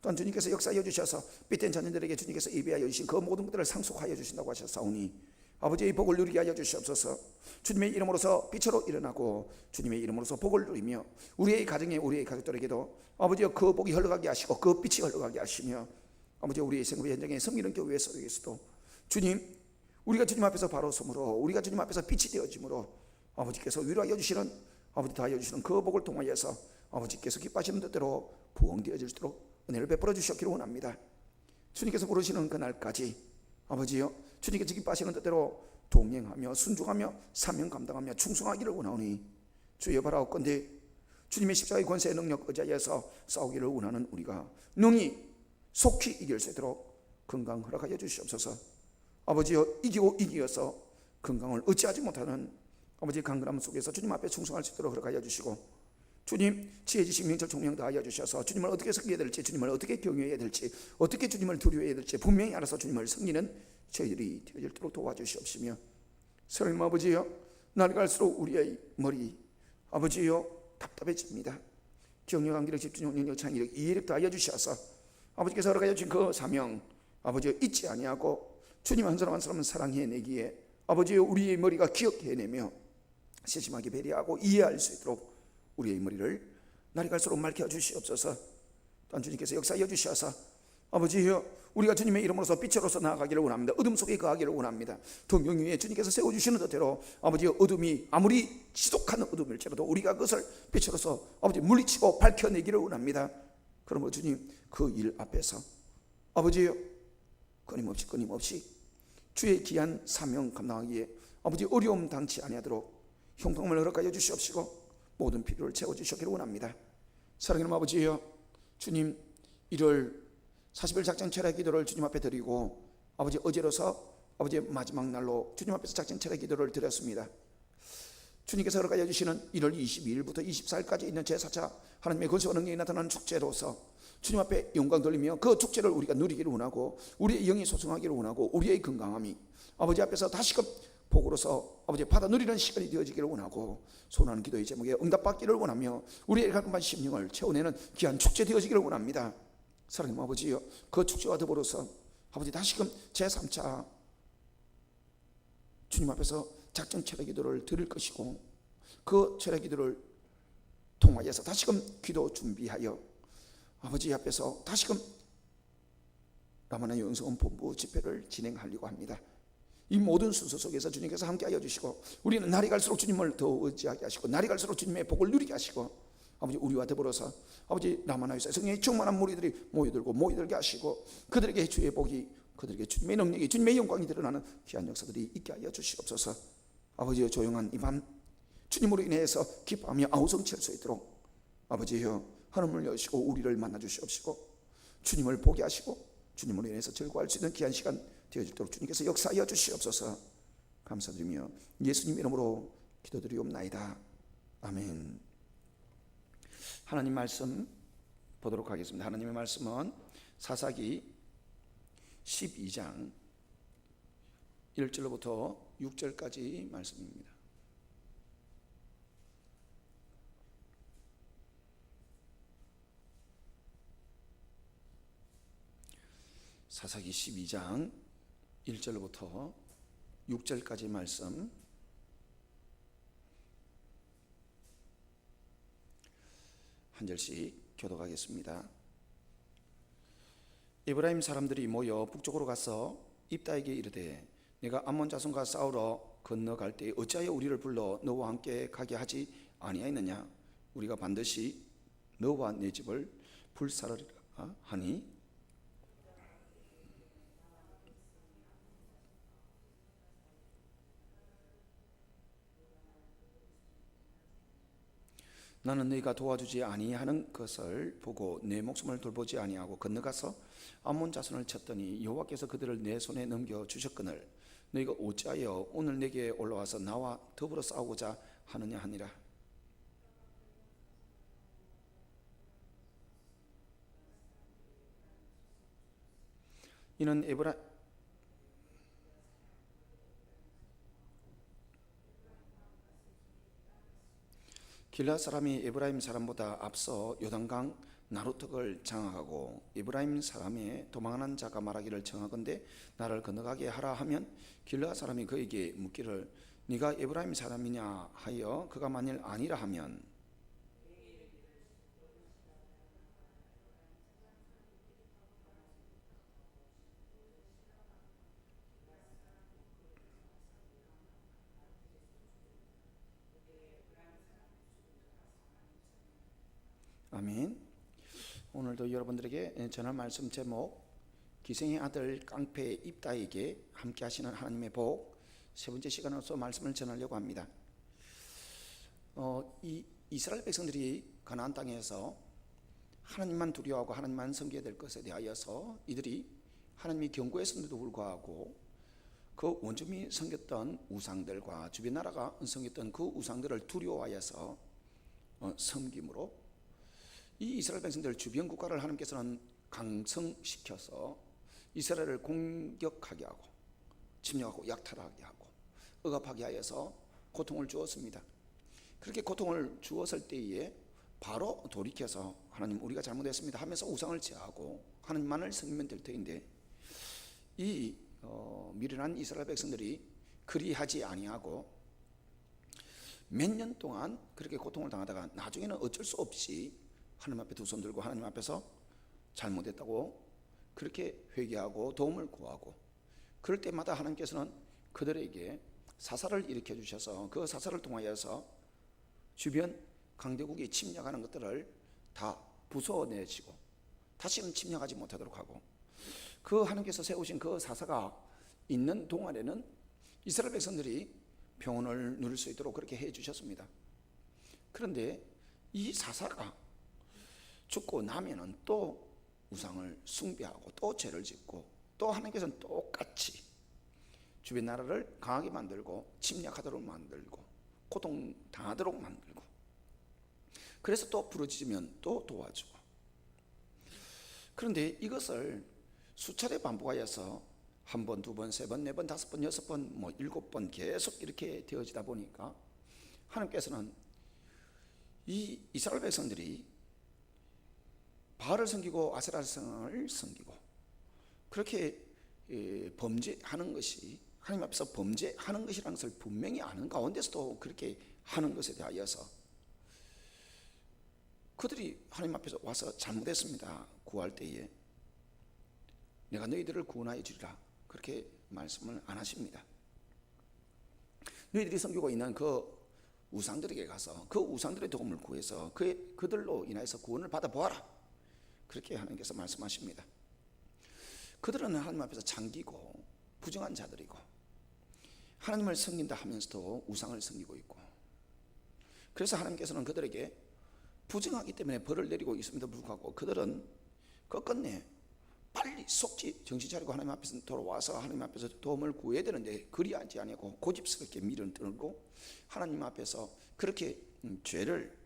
A: 또한 주님께서 역사하여 주셔서 빛된 자녀들에게 주님께서 예비하여 주신 그 모든 것들을 상속하여 주신다고 하셨사오니 아버지의 복을 누리게 하여 주시옵소서. 주님의 이름으로서 빛으로 일어나고 주님의 이름으로서 복을 누리며 우리의 가정에 우리의 가족들에게도 아버지여 그 복이 흘러가게 하시고 그 빛이 흘러가게 하시며, 아버지 우리의 생업의 현장에 섬기는 교회 속에서도 주님 우리가 주님 앞에서 바로 서므로 우리가 주님 앞에서 빛이 되어짐으로 아버지께서 위로하여 주시는 아버지 다하여 주시는 그 복을 통하여서 아버지께서 기뻐하시는 뜻대로 부흥되어질 수 있도록 은혜를 베풀어 주셨기를 원합니다. 주님께서 부르시는 그날까지 아버지여 주님께서 기뻐하시는 뜻대로 동행하며 순종하며 사명 감당하며 충성하기를 원하오니, 주여 바라옵건대 주님의 십자가의 권세의 능력 의지하여서 싸우기를 원하는 우리가 능히 속히 이길 수 있도록 건강 허락하여 주시옵소서. 아버지여 이기어서 건강을 어찌하지 못하는 아버지의 강건함 속에서 주님 앞에 충성할 수 있도록 허락하여 주시고, 주님 지혜 지식 명철 총명 다하여 주셔서 주님을 어떻게 섬겨야 될지, 주님을 어떻게 경외해야 될지, 어떻게 주님을 두려워해야 될지 분명히 알아서 주님을 섬기는 저희들이 되어질도록 도와주시옵시며, 하나님 아버지여 날 갈수록 우리의 머리 아버지여 답답해집니다. 경영 기력 집중력 능력 창의력 이해력 다하여 주셔서 아버지께서 허락하여 주신 그 사명 아버지여 잊지 아니하고 주님 한 사람 한 사람은 사랑해내기에 아버지여 우리의 머리가 기억해내며 세심하게 배려하고 이해할 수 있도록 우리의 머리를 날이 갈수록 맑혀 주시옵소서. 또한 주님께서 역사하여 주셔서 아버지여 우리가 주님의 이름으로서 빛으로서 나아가기를 원합니다. 어둠 속에 거하기를 원합니다. 동경 위에 주님께서 세워주시는 뜻대로 아버지여 어둠이 아무리 지독한 어둠일지라도 우리가 그것을 빛으로서 아버지 물리치고 밝혀내기를 원합니다. 그러므로 주님 그 일 앞에서 아버지여 끊임없이 주의 귀한 사명 감당하기에 아버지 어려움 당치 아니하도록 형통함을 허락하여 주시옵시고 모든 필요를 채워주시기를 원합니다. 사랑하는 아버지여, 주님 1월 40일 작전 철학 기도를 주님 앞에 드리고 아버지 어제로서 아버지의 마지막 날로 주님 앞에서 작전 철학 기도를 드렸습니다. 주님께서 허락하여 주시는 1월 22일부터 24일까지 있는 제4차 하나님의 권세와 능력이 나타나는 축제로서 주님 앞에 영광 돌리며 그 축제를 우리가 누리기를 원하고 우리의 영이 소성하기를 원하고 우리의 건강함이 아버지 앞에서 다시금 복으로서 아버지 받아 누리는 시간이 되어지기를 원하고 소원하는 기도의 제목에 응답받기를 원하며 우리의 갈급한 심령을 채워내는 귀한 축제 되어지기를 원합니다. 사랑하는 아버지여, 그 축제와 더불어서 아버지 다시금 제3차 주님 앞에서 작전 철회 기도를 드릴 것이고 그 철회 기도를 통하여서 다시금 기도 준비하여 아버지 앞에서 다시금 라마나 영성원 본부 집회를 진행하려고 합니다. 이 모든 순서 속에서 주님께서 함께하여 주시고 우리는 날이 갈수록 주님을 더 의지하게 하시고 날이 갈수록 주님의 복을 누리게 하시고 아버지 우리와 더불어서 아버지 라마나에서 성령의 충만한 무리들이 모여들게 하시고 그들에게 주의 복이 그들에게 주님의 능력이 주님의 영광이 드러나는 귀한 역사들이 있게 하여 주시옵소서. 아버지여 조용한 이 밤 주님으로 인해서 기뻐하며 아우성칠 수 있도록 아버지여 하늘을 여시고 우리를 만나 주시옵시고 주님을 보게 하시고 주님으로 인해서 즐거워할 수 있는 귀한 시간 되어지도록 주님께서 역사하여 주시옵소서. 감사드리며 예수님 이름으로 기도드리옵나이다. 아멘. 하나님 말씀 보도록 하겠습니다. 하나님의 말씀은 사사기 12장 1절로부터 6절까지 말씀입니다. 사사기 12장 1절로부터 6절까지 말씀 한 절씩 교독하겠습니다. 에브라임 사람들이 모여 북쪽으로 가서 입다에게 이르되 내가 암몬 자손과 싸우러 건너갈 때 어찌하여 우리를 불러 너와 함께 가게 하지 아니하였느냐? 우리가 반드시 너와 내 집을 불사르리라 하니 나는 너희가 도와주지 아니하는 것을 보고 내 목숨을 돌보지 아니하고 건너가서 암몬 자손을 쳤더니 여호와께서 그들을 내 손에 넘겨 주셨거늘 너희가 어찌하여 오늘 내게 올라와서 나와 더불어 싸우고자 하느냐 하니라. 이는 길앗 사람이 에브라임 사람보다 앞서 요단강 나루턱을 장악하고 에브라임 사람의 도망하는 자가 말하기를 청하건대 나를 건너가게 하라 하면 길앗 사람이 그에게 묻기를 네가 에브라임 사람이냐 하여 그가 만일 아니라 하면 아멘. 오늘도 여러분들에게 전할 말씀 제목 기생의 아들 깡패 입다에게 함께 하시는 하나님의 복 세 번째 시간으로서 말씀을 전하려고 합니다. 이 이스라엘 백성들이 가나안 땅에서 하나님만 두려워하고 하나님만 섬겨야 될 것에 대하여서 이들이 하나님이 경고했음에도 불구하고 그 원주민이 섬겼던 우상들과 주변 나라가 섬겼던 그 우상들을 두려워하여서 섬김으로 이 이스라엘 백성들 주변 국가를 하나님께서는 강성시켜서 이스라엘을 공격하게 하고 침략하고 약탈하게 하고 억압하게 하여서 고통을 주었습니다. 그렇게 고통을 주었을 때에 바로 돌이켜서 하나님 우리가 잘못했습니다 하면서 우상을 제하고 하나님만을 섬기면 될 터인데 이 미련한 이스라엘 백성들이 그리하지 아니하고 몇 년 동안 그렇게 고통을 당하다가 나중에는 어쩔 수 없이 하나님 앞에 두 손 들고 하나님 앞에서 잘못했다고 그렇게 회개하고 도움을 구하고 그럴 때마다 하나님께서는 그들에게 사사를 일으켜 주셔서 그 사사를 통하여서 주변 강대국이 침략하는 것들을 다 부숴내시고 다시는 침략하지 못하도록 하고 그 하나님께서 세우신 그 사사가 있는 동안에는 이스라엘 백성들이 평온을 누릴 수 있도록 그렇게 해 주셨습니다. 그런데 이 사사가 죽고 나면은 또 우상을 숭배하고 또 죄를 짓고 또 하나님께서는 똑같이 주변 나라를 강하게 만들고 침략하도록 만들고 고통당하도록 만들고 그래서 또 부르짖으면 또 도와주고 그런데 이것을 수차례 반복하여서 한 번, 두 번, 세 번, 네 번, 다섯 번, 여섯 번, 뭐 일곱 번 계속 이렇게 되어지다 보니까 하나님께서는 이 이스라엘 백성들이 바알을 섬기고 아세라성을 섬기고 그렇게 범죄하는 것이 하나님 앞에서 범죄하는 것이라는 것을 분명히 아는 가운데서도 그렇게 하는 것에 대하여서 그들이 하나님 앞에서 와서 잘못했습니다. 구할 때에 내가 너희들을 구원하여 주리라 그렇게 말씀을 안 하십니다. 너희들이 섬기고 있는 그 우상들에게 가서 그 우상들의 도움을 구해서 그들로 인해서 구원을 받아보아라 그렇게 하나님께서 말씀하십니다. 그들은 하나님 앞에서 잠기고 부정한 자들이고 하나님을 섬긴다 하면서도 우상을 섬기고 있고, 그래서 하나님께서는 그들에게 부정하기 때문에 벌을 내리고 있음에도 불구하고 그들은 끝끝내 빨리 속지 정신 차리고 하나님 앞에서 돌아와서 하나님 앞에서 도움을 구해야 되는데 그리하지 아니하고 고집스럽게 밀어 들고 하나님 앞에서 그렇게 죄를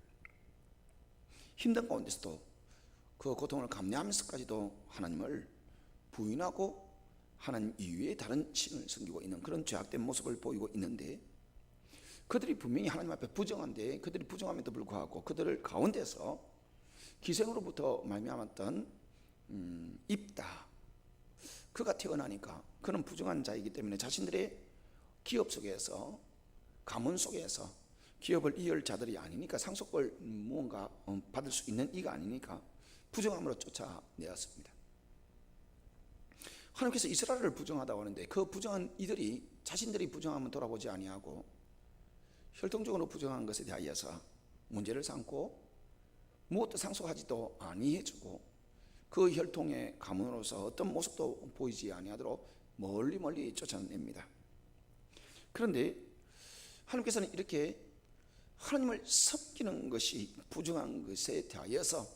A: 힘든 가운데서도 그 고통을 감내하면서까지도 하나님을 부인하고 하나님 이외에 다른 신을 섬기고 있는 그런 죄악된 모습을 보이고 있는데, 그들이 분명히 하나님 앞에 부정한데 그들이 부정함에도 불구하고 그들 가운데서 기생으로부터 말미암았던 입다, 그가 태어나니까 그는 부정한 자이기 때문에 자신들의 기업 속에서 가문 속에서 기업을 이을 자들이 아니니까 상속을 무언가 받을 수 있는 이가 아니니까 부정함으로 쫓아내었습니다. 하나님께서 이스라엘을 부정하다고 하는데 그 부정한 이들이 자신들이 부정함은 돌아보지 아니하고 혈통적으로 부정한 것에 대하여서 문제를 삼고 무엇도 상속하지도 아니해주고 그 혈통의 가문으로서 어떤 모습도 보이지 아니하도록 멀리 쫓아냅니다. 그런데 하나님께서는 이렇게 하나님을 섬기는 것이 부정한 것에 대하여서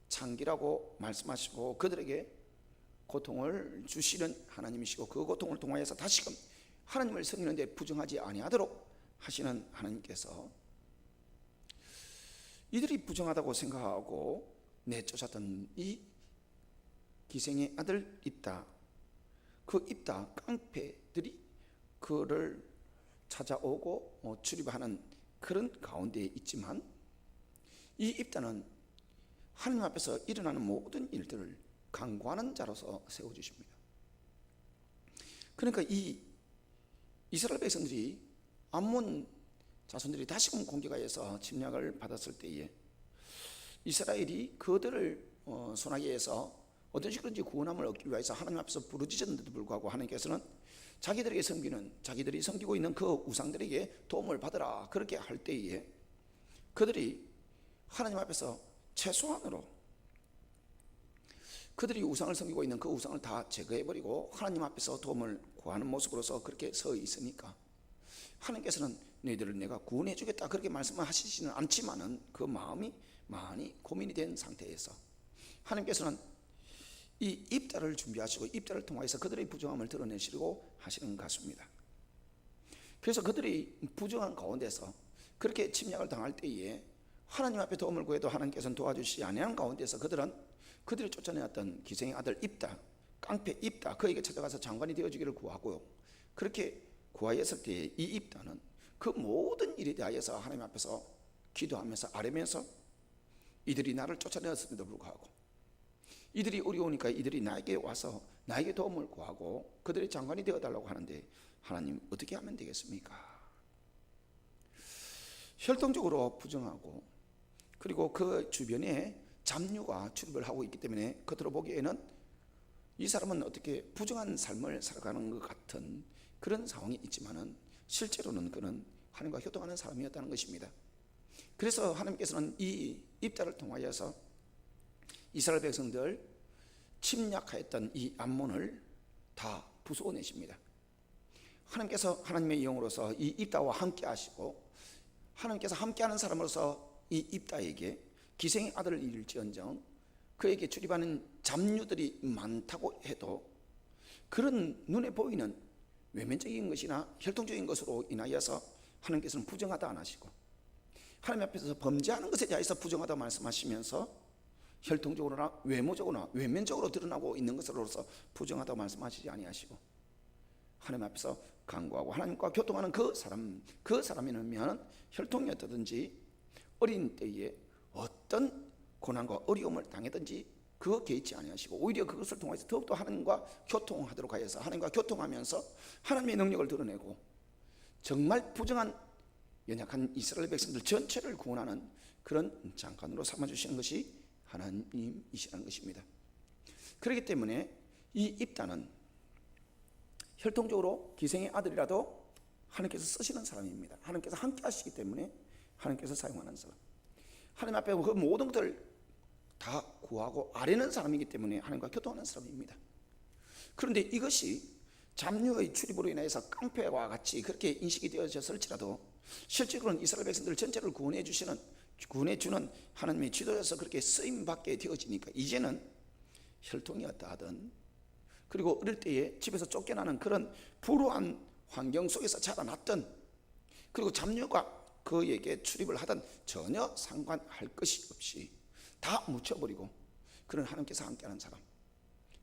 A: 창기라고 말씀하시고 그들에게 고통을 주시는 하나님이시고 그 고통을 통하여서 다시금 하나님을 섬기는데 부정하지 아니하도록 하시는 하나님께서 이들이 부정하다고 생각하고 내쫓았던 이 기생의 아들 입다, 그 입다 깡패들이 그를 찾아오고 출입하는 그런 가운데에 있지만 이 입다는 하나님 앞에서 일어나는 모든 일들을 강구하는 자로서 세워주십니다. 그러니까 이 이스라엘 백성들이 암몬 자손들이 다시금 공격하여서 침략을 받았을 때에 이스라엘이 그들을 손아귀에 해서 어떤 식으로든지 구원함을 얻기 위해서 하나님 앞에서 부르짖었는데도 불구하고 하나님께서는 자기들에게 섬기는, 자기들이 섬기고 있는 그 우상들에게 도움을 받으라 그렇게 할 때에 그들이 하나님 앞에서 최소한으로 그들이 우상을 섬기고 있는 그 우상을 다 제거해버리고 하나님 앞에서 도움을 구하는 모습으로서 그렇게 서 있으니까 하나님께서는 너희들을 내가 구원해 주겠다 그렇게 말씀을 하시지는 않지만은 그 마음이 많이 고민이 된 상태에서 하나님께서는 이 입다를 준비하시고 입다를 통하여서 그들의 부정함을 드러내시려고 하시는 것 같습니다. 그래서 그들이 부정한 가운데서 그렇게 침략을 당할 때에 하나님 앞에 도움을 구해도 하나님께서는 도와주시지 아니하는 가운데서 그들이 쫓아내었던 기생의 아들 입다, 깡패 입다, 그에게 찾아가서 장관이 되어주기를 구하고요. 그렇게 구하였을 때에 이 입다는 그 모든 일에 대하여서 하나님 앞에서 기도하면서 아뢰면서 이들이 나를 쫓아내었음에도 불구하고 이들이 어려우니까 이들이 나에게 와서 나에게 도움을 구하고 그들의 장관이 되어달라고 하는데 하나님 어떻게 하면 되겠습니까? 혈통적으로 부정하고 그리고 그 주변에 잡류가 출입을 하고 있기 때문에 겉으로 보기에는 이 사람은 어떻게 부정한 삶을 살아가는 것 같은 그런 상황이 있지만은 실제로는 그는 하나님과 교통하는 사람이었다는 것입니다. 그래서 하나님께서는 이 입다를 통하여서 이스라엘 백성들 침략하였던 이 암몬을 다 부수어내십니다. 하나님께서 하나님의 영으로서 이 입다와 함께 하시고 하나님께서 함께하는 사람으로서 이 입다에게 기생의 아들을 잃을지언정 그에게 출입하는 잡류들이 많다고 해도 그런 눈에 보이는 외면적인 것이나 혈통적인 것으로 인하여서 하나님께서는 부정하다 안 하시고 하나님 앞에서 범죄하는 것에 대해서 부정하다 말씀하시면서 혈통적으로나 외모적으로나 외면적으로 드러나고 있는 것으로서 부정하다 말씀하시지 아니하시고 하나님 앞에서 간구하고 하나님과 교통하는 그 사람이면 혈통이 어떠든지 어린 때에 어떤 고난과 어려움을 당했든지 그거 개의치 아니하시고 오히려 그것을 통해서 더욱더 하나님과 교통하도록 하여서 하나님과 교통하면서 하나님의 능력을 드러내고 정말 부정한 연약한 이스라엘 백성들 전체를 구원하는 그런 장관으로 삼아주시는 것이 하나님이시라는 것입니다. 그렇기 때문에 이 입다는 혈통적으로 기생의 아들이라도 하나님께서 쓰시는 사람입니다. 하나님께서 함께 하시기 때문에 하나님께서 사용하는 사람, 하나님 앞에 그 모든 것을 다 구하고 아뢰는 사람이기 때문에 하나님과 교통하는 사람입니다. 그런데 이것이 잡류의 출입으로 인해서 깡패와 같이 그렇게 인식이 되어졌을지라도 실제로는 이스라엘 백성들 전체를 구원해주는 하나님의 지도자서 그렇게 쓰임받게 되어지니까 이제는 혈통이 어떠하든, 그리고 어릴 때에 집에서 쫓겨나는 그런 불우한 환경 속에서 자라났던, 그리고 잡류가 그에게 출입을 하던 전혀 상관할 것이 없이 다 묻혀버리고 그는 하나님께서 함께하는 사람,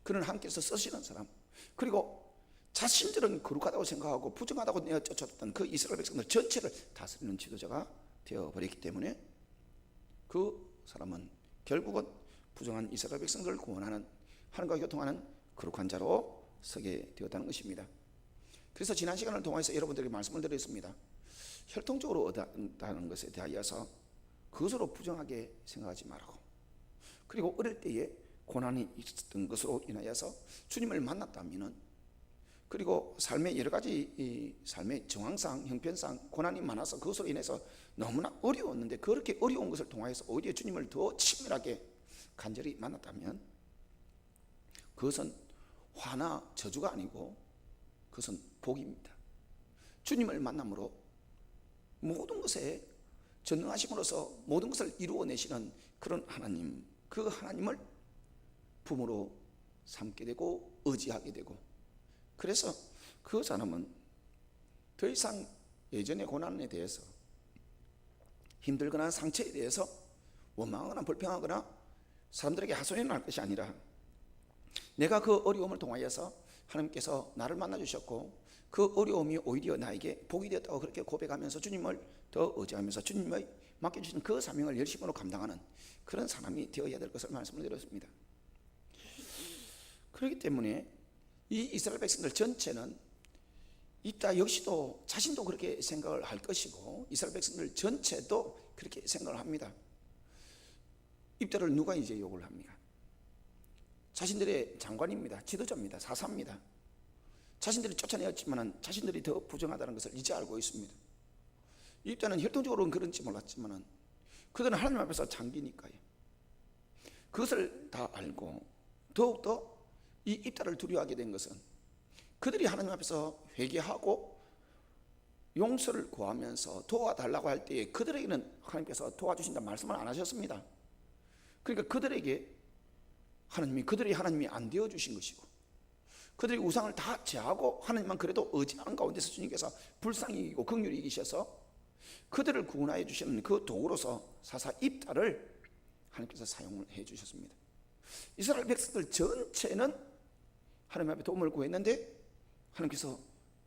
A: 그는 하나님께서 쓰시는 사람, 그리고 자신들은 거룩하다고 생각하고 부정하다고 내어 쫓았던 그 이스라엘 백성들 전체를 다스리는 지도자가 되어버렸기 때문에 그 사람은 결국은 부정한 이스라엘 백성들을 구원하는, 하나님과 교통하는 거룩한 자로 서게 되었다는 것입니다. 그래서 지난 시간을 통해서 여러분들에게 말씀을 드렸습니다. 혈통적으로 얻었다는 것에 대하여서 그것으로 부정하게 생각하지 말고, 그리고 어릴 때에 고난이 있었던 것으로 인하여서 주님을 만났다면은, 그리고 삶의 여러 가지 이 삶의 정황상 형편상 고난이 많아서 그것으로 인해서 너무나 어려웠는데 그렇게 어려운 것을 통하여서 오히려 주님을 더 친밀하게 간절히 만났다면 그것은 화나 저주가 아니고 그것은 복입니다. 주님을 만남으로 모든 것에 전능하심으로써 모든 것을 이루어내시는 그런 하나님, 그 하나님을 부모로 삼게 되고 의지하게 되고, 그래서 그 사람은 더 이상 예전의 고난에 대해서, 힘들거나 상처에 대해서 원망하거나 불평하거나 사람들에게 하소연을 할 것이 아니라, 내가 그 어려움을 통하여서 하나님께서 나를 만나주셨고 그 어려움이 오히려 나에게 복이 되었다고 그렇게 고백하면서 주님을 더 의지하면서 주님의 맡겨주신 그 사명을 열심으로 감당하는 그런 사람이 되어야 될 것을 말씀을 드렸습니다. 그렇기 때문에 이 이스라엘 백성들 전체는 이따 역시도 자신도 그렇게 생각을 할 것이고 이스라엘 백성들 전체도 그렇게 생각을 합니다. 입다를 누가 이제 욕을 합니까? 자신들의 장관입니다. 지도자입니다. 사사입니다. 자신들이 쫓아내었지만 자신들이 더 부정하다는 것을 이제 알고 있습니다. 입다는 혈통적으로는 그런지 몰랐지만 그들은 하나님 앞에서 장기니까요. 그것을 다 알고 더욱더 이 입다를 두려워하게 된 것은 그들이 하나님 앞에서 회개하고 용서를 구하면서 도와달라고 할 때에 그들에게는 하나님께서 도와주신다는 말씀을 안 하셨습니다. 그러니까 그들에게 하나님이 그들이 하나님이 안 되어주신 것이고 그들이 우상을 다 제하고 하나님만 그래도 의지하는 가운데서 주님께서 불쌍히 이기고 긍휼히 이기셔서 그들을 구원하여 주시는 그 도구로서 사사 입다를 하나님께서 사용을 해 주셨습니다. 이스라엘 백성들 전체는 하나님 앞에 도움을 구했는데 하나님께서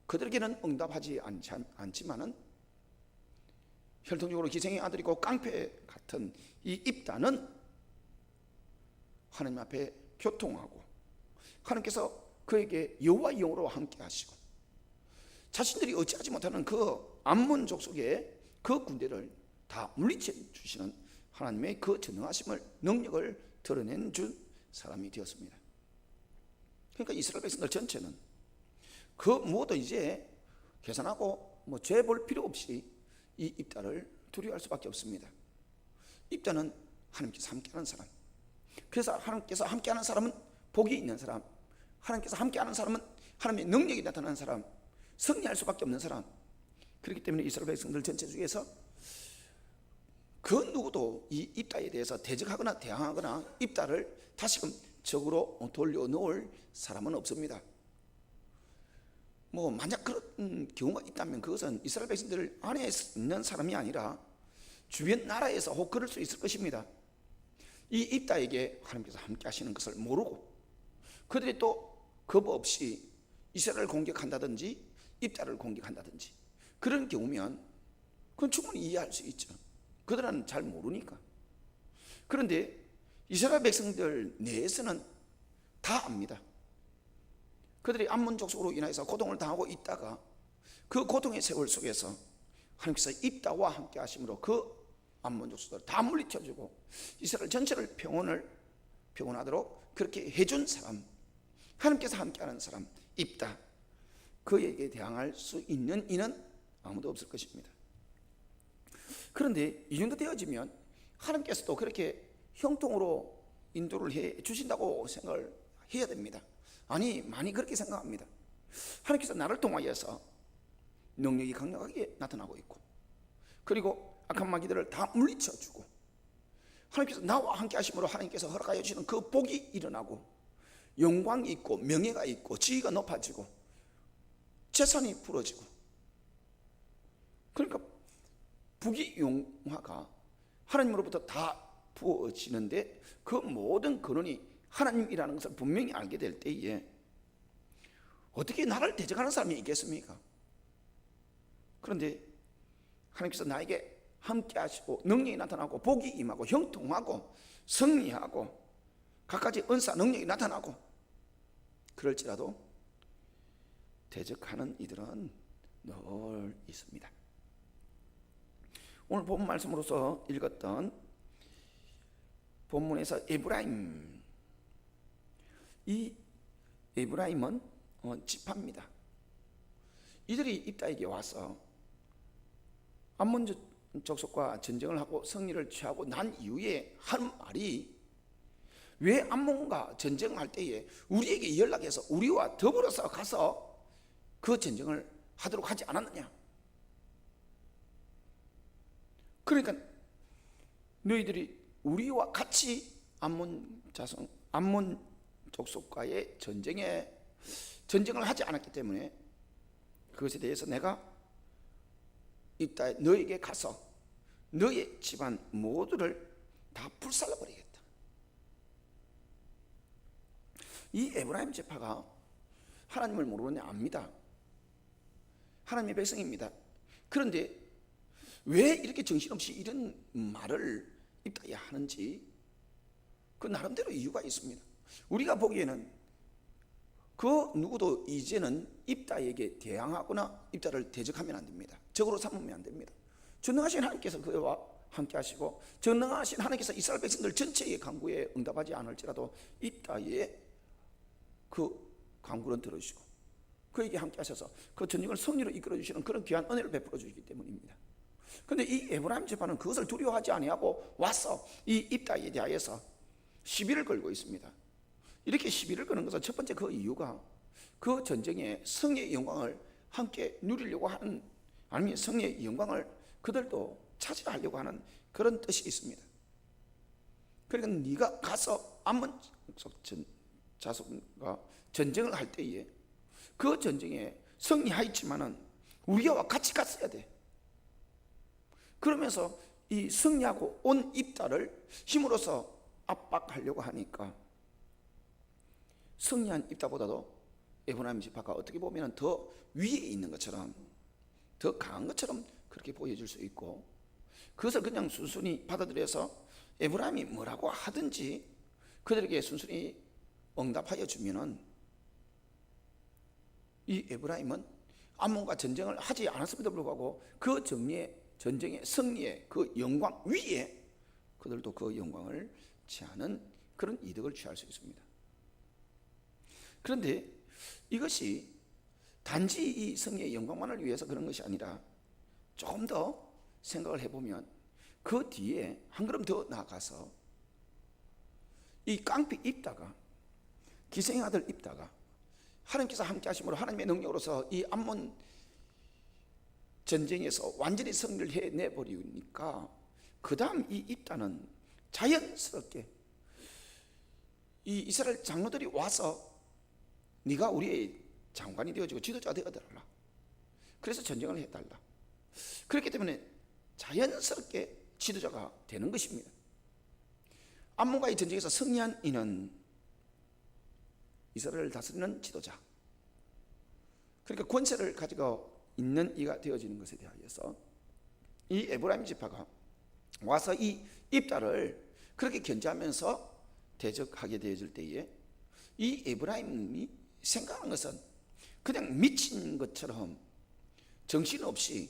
A: 그들에게는 응답하지 않지만은 혈통적으로 기생의 아들이고 깡패 같은 이 입다는 하나님 앞에 교통하고 하나님께서 그에게 여호와의 영으로 함께 하시고 자신들이 어찌하지 못하는 그 암몬 족속의 그 군대를 다 물리쳐 주시는 하나님의 그 전능하심을 능력을 드러낸 준 사람이 되었습니다. 그러니까 이스라엘 백성들 전체는 그 무엇도 이제 계산하고 죄 볼 필요 없이 이 입다를 두려워할 수밖에 없습니다. 입다는 하나님께서 함께하는 사람, 그래서 하나님께서 함께하는 사람은 복이 있는 사람, 하나님께서 함께하는 사람은 하나님의 능력이 나타나는 사람, 승리할 수밖에 없는 사람. 그렇기 때문에 이스라엘 백성들 전체 중에서 그 누구도 이 입다에 대해서 대적하거나 대항하거나 입다를 다시금 적으로 돌려놓을 사람은 없습니다. 만약 그런 경우가 있다면 그것은 이스라엘 백성들 안에 있는 사람이 아니라 주변 나라에서 혹 그럴 수 있을 것입니다. 이 입다에게 하나님께서 함께 하시는 것을 모르고 그들이 또 겁 없이 이스라엘을 공격한다든지 입다를 공격한다든지 그런 경우면 그건 충분히 이해할 수 있죠. 그들은 잘 모르니까. 그런데 이스라엘 백성들 내에서는 다 압니다. 그들이 암몬 족속으로 인해서 고통을 당하고 있다가 그 고통의 세월 속에서 하나님께서 입다와 함께 하심으로 그 암몬 족속들을 다 물리쳐주고 이스라엘 전체를 평온하도록 그렇게 해준 사람, 하나님께서 함께하는 사람 입다, 그에게 대항할 수 있는 이는 아무도 없을 것입니다. 그런데 이 정도 되어지면 하나님께서도 그렇게 형통으로 인도를 해 주신다고 생각을 해야 됩니다. 아니, 많이 그렇게 생각합니다. 하나님께서 나를 통하여서 능력이 강력하게 나타나고 있고, 그리고 악한 마귀들을 다 물리쳐주고, 하나님께서 나와 함께 하심으로 하나님께서 허락하여 주시는 그 복이 일어나고, 영광이 있고 명예가 있고 지위가 높아지고 재산이 부러지고, 그러니까 부귀영화가 하나님으로부터 다 부어지는데, 그 모든 근원이 하나님이라는 것을 분명히 알게 될 때에 어떻게 나를 대적하는 사람이 있겠습니까? 그런데 하나님께서 나에게 함께 하시고 능력이 나타나고 복이 임하고 형통하고 승리하고 갖가지 은사 능력이 나타나고, 그럴지라도 대적하는 이들은 늘 있습니다. 오늘 본문 말씀으로서 읽었던 본문에서 에브라임, 이 에브라임은 지파입니다. 이들이 입다에게 와서 암몬 족속과 전쟁을 하고 승리를 취하고 난 이후에 한 말이, 왜 암몬과 전쟁할 때에 우리에게 연락해서 우리와 더불어서 가서 그 전쟁을 하도록 하지 않았느냐? 그러니까 너희들이 우리와 같이 암몬 족속과의 전쟁을 하지 않았기 때문에 그것에 대해서 내가 이따 너에게 가서 너의 집안 모두를 다 불살라버리겠다. 이 에브라임 지파가 하나님을 모르느냐? 압니다. 하나님의 백성입니다. 그런데 왜 이렇게 정신없이 이런 말을 입다에 하는지 그 나름대로 이유가 있습니다. 우리가 보기에는 그 누구도 이제는 입다에게 대항하거나 입다를 대적하면 안 됩니다. 적으로 삼으면 안 됩니다. 전능하신 하나님께서 그와 함께 하시고, 전능하신 하나님께서 이스라엘 백성들 전체의 간구에 응답하지 않을지라도 입다의 그 간구는 들어주시고 그에게 함께 하셔서 그 전쟁을 승리로 이끌어 주시는 그런 귀한 은혜를 베풀어 주시기 때문입니다. 그런데 이 에브라임 지파는 그것을 두려워하지 아니하고 와서 이 입다에 대하여서 시비를 걸고 있습니다. 이렇게 시비를 거는 것은 첫 번째 그 이유가 그 전쟁의 승리의 영광을 함께 누리려고 하는, 아니면 승리의 영광을 그들도 차지하려고 하는 그런 뜻이 있습니다. 그러니까 네가 가서 암몬 자손과 전쟁을 할 때에 그 전쟁에 승리하였지만은 우리와 같이 갔어야 돼. 그러면서 이 승리하고 온 입다를 힘으로써 압박하려고 하니까 승리한 입다보다도 에브라임 지파가 어떻게 보면 더 위에 있는 것처럼, 더 강한 것처럼 그렇게 보여줄 수 있고, 그것을 그냥 순순히 받아들여서 에브라임이 뭐라고 하든지 그들에게 순순히 응답하여 주면은 이 에브라임은 암몬과 전쟁을 하지 않았음에도 불구하고 그 전쟁의 승리의 그 영광 위에 그들도 그 영광을 취하는 그런 이득을 취할 수 있습니다. 그런데 이것이 단지 이 승리의 영광만을 위해서 그런 것이 아니라 조금 더 생각을 해보면 그 뒤에 한 걸음 더 나아가서 이 깡패 입다가, 기생의 아들 입다가 하나님께서 함께 하심으로 하나님의 능력으로서 이 암몬 전쟁에서 완전히 승리를 해내버리니까 그 다음 이 입다는 자연스럽게 이 이스라엘 장로들이 와서 네가 우리의 장관이 되어주고 지도자가 되어달라, 그래서 전쟁을 해달라, 그렇기 때문에 자연스럽게 지도자가 되는 것입니다. 암몬과의 전쟁에서 승리한 이는 이스라엘을 다스리는 지도자, 그러니까 권세를 가지고 있는 이가 되어지는 것에 대하여서 이 에브라임 지파가 와서 이 입다를 그렇게 견제하면서 대적하게 되어질 때에 이 에브라임이 생각하는 것은 그냥 미친 것처럼 정신없이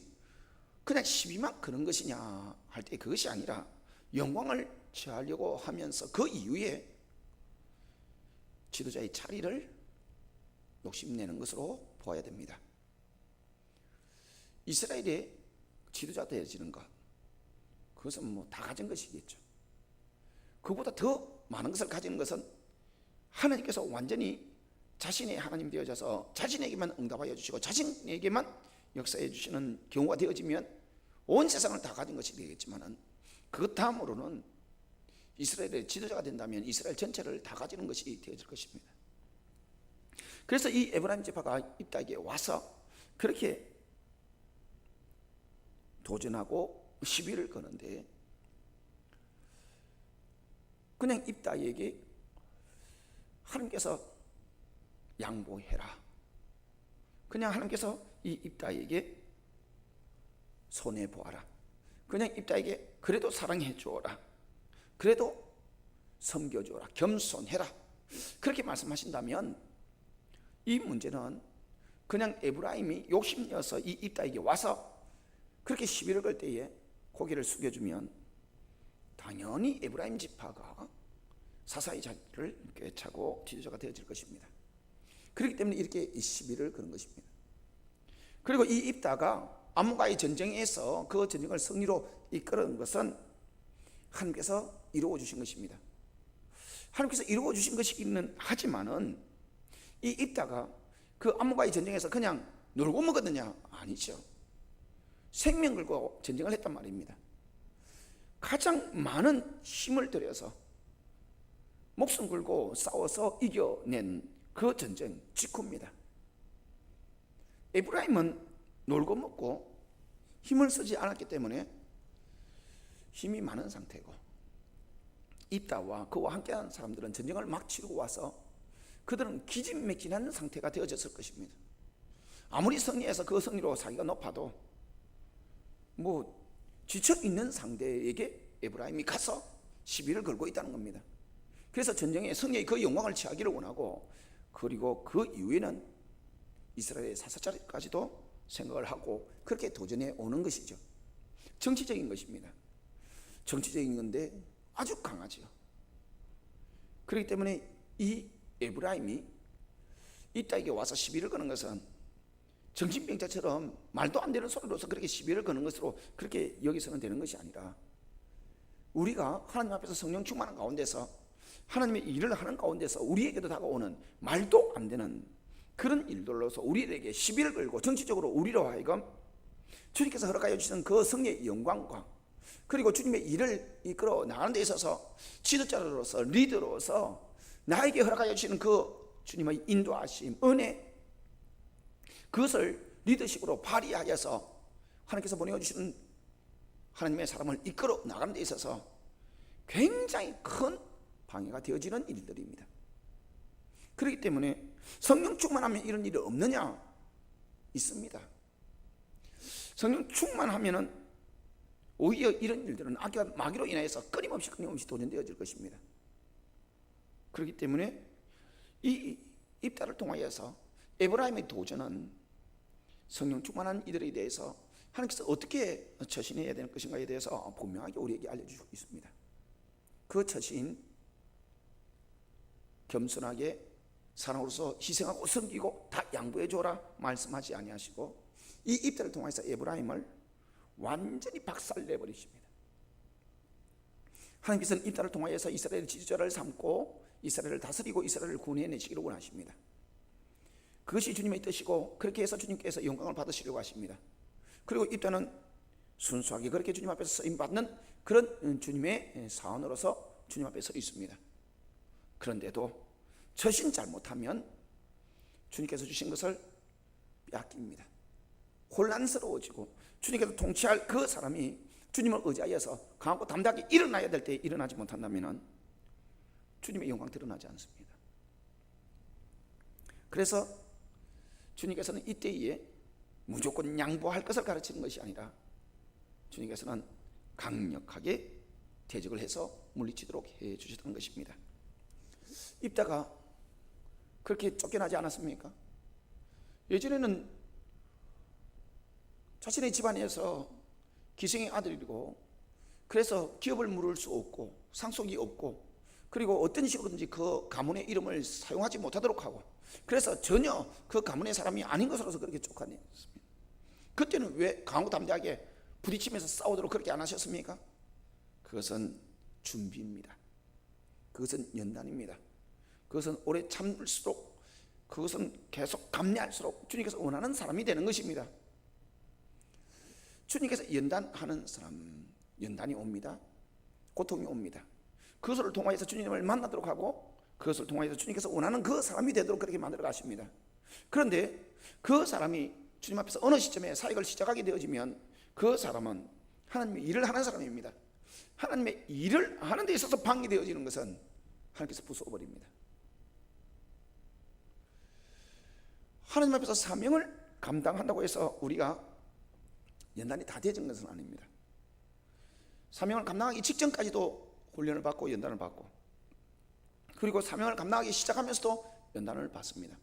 A: 그냥 시비만 그런 것이냐 할 때 그것이 아니라 영광을 취하려고 하면서 그 이후에 지도자의 자리를 욕심내는 것으로 보아야 됩니다. 이스라엘의 지도자 되어지는 것, 그것은 뭐 다 가진 것이겠죠. 그보다 더 많은 것을 가지는 것은 하나님께서 완전히 자신의 하나님 되어져서 자신에게만 응답하여 주시고 자신에게만 역사해 주시는 경우가 되어지면 온 세상을 다 가진 것이 되겠지만은 그 다음으로는 이스라엘의 지도자가 된다면 이스라엘 전체를 다 가지는 것이 되어질 것입니다. 그래서 이 에브라임 지파가 입다에게 와서 그렇게 도전하고 시비를 거는데 그냥 입다에게 하나님께서 양보해라. 그냥 하나님께서 이 입다에게 손해보아라. 그냥 입다에게 그래도 사랑해 주어라. 그래도 섬겨주어라. 겸손해라. 그렇게 말씀하신다면 이 문제는 그냥 에브라임이 욕심내어서 이 입다에게 와서 그렇게 시비를 걸 때에 고개를 숙여주면 당연히 에브라임 지파가 사사의 자리를 꿰차고 지도자가 되어질 것입니다. 그렇기 때문에 이렇게 시비를 거는 것입니다. 그리고 이 입다가 암몬과의 전쟁에서 그 전쟁을 승리로 이끌은 것은 하나님께서 이루어 주신 것입니다. 하나님께서 이루어 주신 것이기는 하지만은 이 입다가 그 암몬과의 전쟁에서 그냥 놀고 먹었느냐? 아니죠. 생명 걸고 전쟁을 했단 말입니다. 가장 많은 힘을 들여서 목숨 걸고 싸워서 이겨낸 그 전쟁 직후입니다. 에브라임은 놀고 먹고 힘을 쓰지 않았기 때문에 힘이 많은 상태고 입다와 그와 함께한 사람들은 전쟁을 막 치르고 와서 그들은 기진맥진한 상태가 되어졌을 것입니다. 아무리 승리해서 그 승리로 사기가 높아도 뭐 지쳐있는 상대에게 에브라임이 가서 시비를 걸고 있다는 겁니다. 그래서 전쟁의 승리의 그 영광을 취하기를 원하고 그리고 그 이후에는 이스라엘의 사사자리까지도 생각을 하고 그렇게 도전해 오는 것이죠. 정치적인 것입니다. 정치적인 건데 아주 강하죠. 그렇기 때문에 이 에브라임이 입다에게 와서 시비를 거는 것은 정신병자처럼 말도 안 되는 소리로서 그렇게 시비를 거는 것으로 그렇게 여기서는 되는 것이 아니라 우리가 하나님 앞에서 성령 충만한 가운데서 하나님의 일을 하는 가운데서 우리에게도 다가오는 말도 안 되는 그런 일들로서 우리에게 시비를 걸고 정치적으로 우리로 하여금 주님께서 허락하여 주시는 그 성령의 영광과 그리고 주님의 일을 이끌어 나가는 데 있어서 지도자로서 리더로서 나에게 허락하여 주시는 그 주님의 인도하심, 은혜 그것을 리더십으로 발휘하여서 하나님께서 보내주시는 하나님의 사람을 이끌어 나가는 데 있어서 굉장히 큰 방해가 되어지는 일들입니다. 그렇기 때문에 성령 충만하면 이런 일이 없느냐? 있습니다. 성령 충만하면은 오히려 이런 일들은 악과 마귀로 인해서 끊임없이 도전되어질 것입니다. 그렇기 때문에 이 입다를 통하여서 에브라임의 도전은 성령 충만한 이들에 대해서 하나님께서 어떻게 처신해야 되는 것인가에 대해서 분명하게 우리에게 알려주고 있습니다. 그 처신 겸손하게 사람으로서 희생하고 섬기고 다 양보해 줘라 말씀하지 아니하시고 이 입다를 통해서 에브라임을 완전히 박살내 버리십니다. 하나님께서는 입다를 통하여서 이스라엘 지도자를 삼고 이스라엘을 다스리고 이스라엘을 구원해내시기를 원하십니다. 그것이 주님의 뜻이고 그렇게 해서 주님께서 영광을 받으시려고 하십니다. 그리고 입다는 순수하게 그렇게 주님 앞에서 쓰임받는 그런 주님의 사원으로서 주님 앞에 서 있습니다. 그런데도 처신 잘못하면 주님께서 주신 것을 빼앗깁니다. 혼란스러워지고 주님께서 통치할 그 사람이 주님을 의지하여서 강하고 담대하게 일어나야 될 때 일어나지 못한다면 주님의 영광 드러나지 않습니다. 그래서 주님께서는 이때에 무조건 양보할 것을 가르치는 것이 아니라 주님께서는 강력하게 대적을 해서 물리치도록 해 주셨던 것입니다. 입다가 그렇게 쫓겨나지 않았습니까? 예전에는 자신의 집안에서 기생의 아들이고, 그래서 기업을 물을 수 없고 상속이 없고, 그리고 어떤 식으로든지 그 가문의 이름을 사용하지 못하도록 하고, 그래서 전혀 그 가문의 사람이 아닌 것으로서 그렇게 쫓아냈습니다. 그때는 왜 강호담대하게 부딪히면서 싸우도록 그렇게 안 하셨습니까? 그것은 준비입니다. 그것은 연단입니다. 그것은 오래 참을수록, 그것은 계속 감내할수록 주님께서 원하는 사람이 되는 것입니다. 주님께서 연단하는 사람, 연단이 옵니다. 고통이 옵니다. 그것을 통하여서 주님을 만나도록 하고, 그것을 통하여서 주님께서 원하는 그 사람이 되도록 그렇게 만들어 가십니다. 그런데 그 사람이 주님 앞에서 어느 시점에 사역을 시작하게 되어지면 그 사람은 하나님의 일을 하는 사람입니다. 하나님의 일을 하는 데 있어서 방해되어지는 것은 하나님께서 부숴버립니다. 하나님 앞에서 사명을 감당한다고 해서 우리가 연단이 다 되어진 것은 아닙니다. 사명을 감당하기 직전까지도 훈련을 받고 연단을 받고, 그리고 사명을 감당하기 시작하면서도 연단을 받습니다.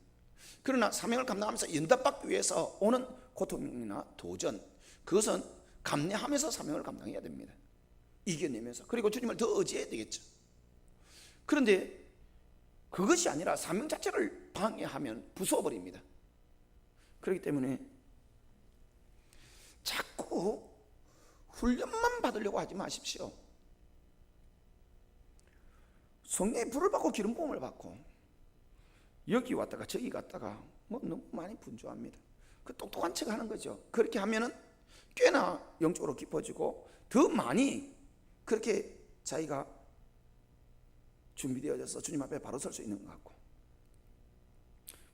A: 그러나 사명을 감당하면서 연단받기 위해서 오는 고통이나 도전, 그것은 감내하면서 사명을 감당해야 됩니다. 이겨내면서, 그리고 주님을 더 의지해야 되겠죠. 그런데 그것이 아니라 사명 자체를 방해하면 부숴버립니다. 그렇기 때문에 자꾸 훈련만 받으려고 하지 마십시오. 성령의 불을 받고 기름 부음을 받고 여기 왔다가 저기 갔다가 뭐 너무 많이 분주합니다. 그 똑똑한 척 하는 거죠. 그렇게 하면은 꽤나 영적으로 깊어지고 더 많이 그렇게 자기가 준비되어져서 주님 앞에 바로 설 수 있는 것 같고,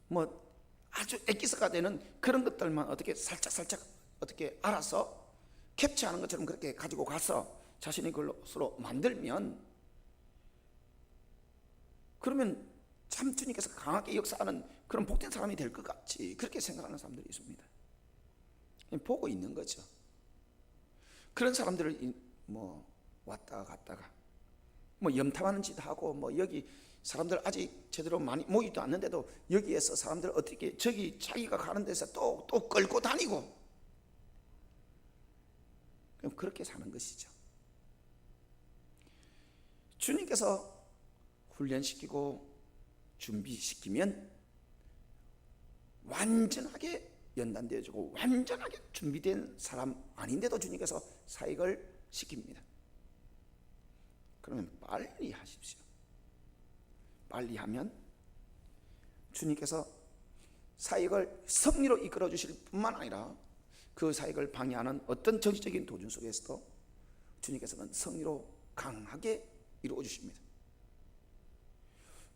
A: 뭐 아주 엑기스가 되는 그런 것들만 어떻게 살짝 어떻게 알아서 캡처하는 것처럼 그렇게 가지고 가서 자신의 것으로 만들면, 그러면 참 주님께서 강하게 역사하는 그런 복된 사람이 될 것 같지, 그렇게 생각하는 사람들이 있습니다. 보고 있는 거죠. 그런 사람들을 뭐 왔다가 갔다가 뭐 염탐하는 짓 하고, 뭐 여기 사람들 아직 제대로 많이 모이지도 않는데도 여기에서 사람들 어떻게 저기 자기가 가는 데서 또 끌고 다니고, 그렇게 사는 것이죠. 주님께서 훈련시키고 준비시키면 완전하게 연단되어지고 완전하게 준비된 사람 아닌데도 주님께서 사역을 시킵니다. 그러면 빨리 하십시오. 빨리 하면 주님께서 사역을 승리로 이끌어 주실 뿐만 아니라 그 사역을 방해하는 어떤 정치적인 도전 속에서도 주님께서는 승리로 강하게 이루어 주십니다.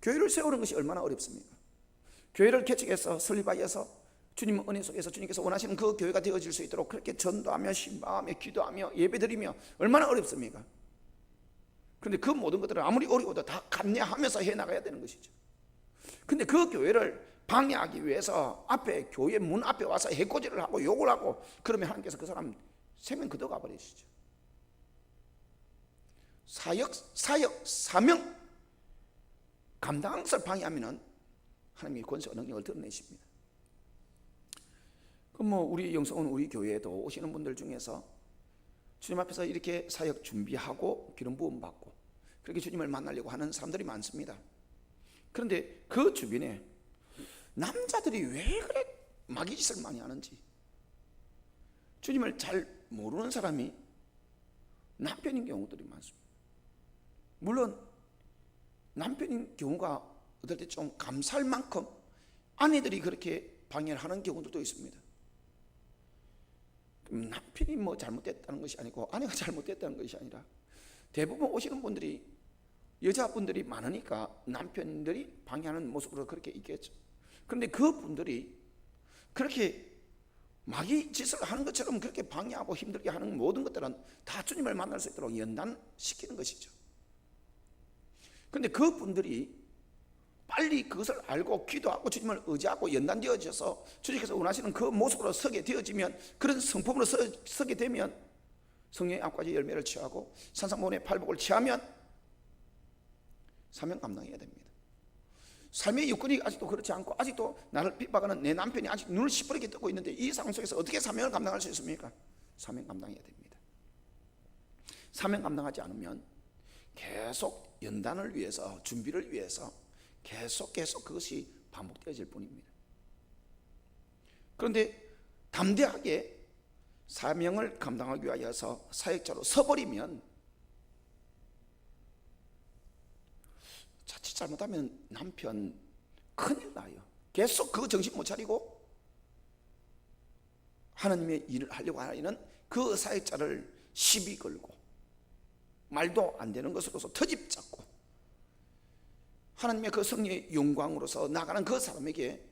A: 교회를 세우는 것이 얼마나 어렵습니까? 교회를 개척해서 설립하여서 주님 은혜 속에서 주님께서 원하시는 그 교회가 되어질 수 있도록 그렇게 전도하며 신방하며 기도하며 예배드리며 얼마나 어렵습니까? 그런데 그 모든 것들을 아무리 어려워도 다 감내하면서 해나가야 되는 것이죠. 근데 그 교회를 방해하기 위해서 앞에 교회 문 앞에 와서 해코지를 하고 욕을 하고, 그러면 하나님께서 그 사람 생명 걷어가 버리시죠. 사명 감당하는 것을 방해하면 하나님의 권세와 능력을 드러내십니다. 그럼 뭐 우리 영성은 우리 교회에도 오시는 분들 중에서 주님 앞에서 이렇게 사역 준비하고 기름 부음 받고 그렇게 주님을 만나려고 하는 사람들이 많습니다. 그런데 그 주변에 남자들이 왜 그래 마귀짓을 많이 하는지, 주님을 잘 모르는 사람이 남편인 경우들이 많습니다. 물론 남편인 경우가 어떨 때 좀 감사할 만큼 아내들이 그렇게 방해를 하는 경우도 있습니다. 남편이 뭐 잘못됐다는 것이 아니고 아내가 잘못됐다는 것이 아니라 대부분 오시는 분들이 여자분들이 많으니까 남편들이 방해하는 모습으로 그렇게 있겠죠. 그런데 그분들이 그렇게 마귀 짓을 하는 것처럼 그렇게 방해하고 힘들게 하는 모든 것들은 다 주님을 만날 수 있도록 연단시키는 것이죠. 그런데 그분들이 빨리 그것을 알고 기도하고 주님을 의지하고 연단되어져서 주님께서 원하시는 그 모습으로 서게 되어지면, 그런 성품으로 서게 되면 성령의 앞까지 열매를 취하고 산상보훈의 팔복을 취하면 사명 감당해야 됩니다. 삶의 여건이 아직도 그렇지 않고 아직도 나를 핍박하는 내 남편이 아직 눈을 시퍼렇게 뜨고 있는데 이 상황 속에서 어떻게 사명을 감당할 수 있습니까? 사명 감당해야 됩니다. 사명 감당하지 않으면 계속 연단을 위해서, 준비를 위해서 계속 그것이 반복되어질 뿐입니다. 그런데 담대하게 사명을 감당하기 위하여서 사역자로 서버리면 자칫 잘못하면 남편 큰일 나요. 계속 그 정신 못 차리고 하나님의 일을 하려고 하는 그 사역자를 시비 걸고 말도 안 되는 것으로서 터집 잡고 하나님의 그 성령의 영광으로서 나가는 그 사람에게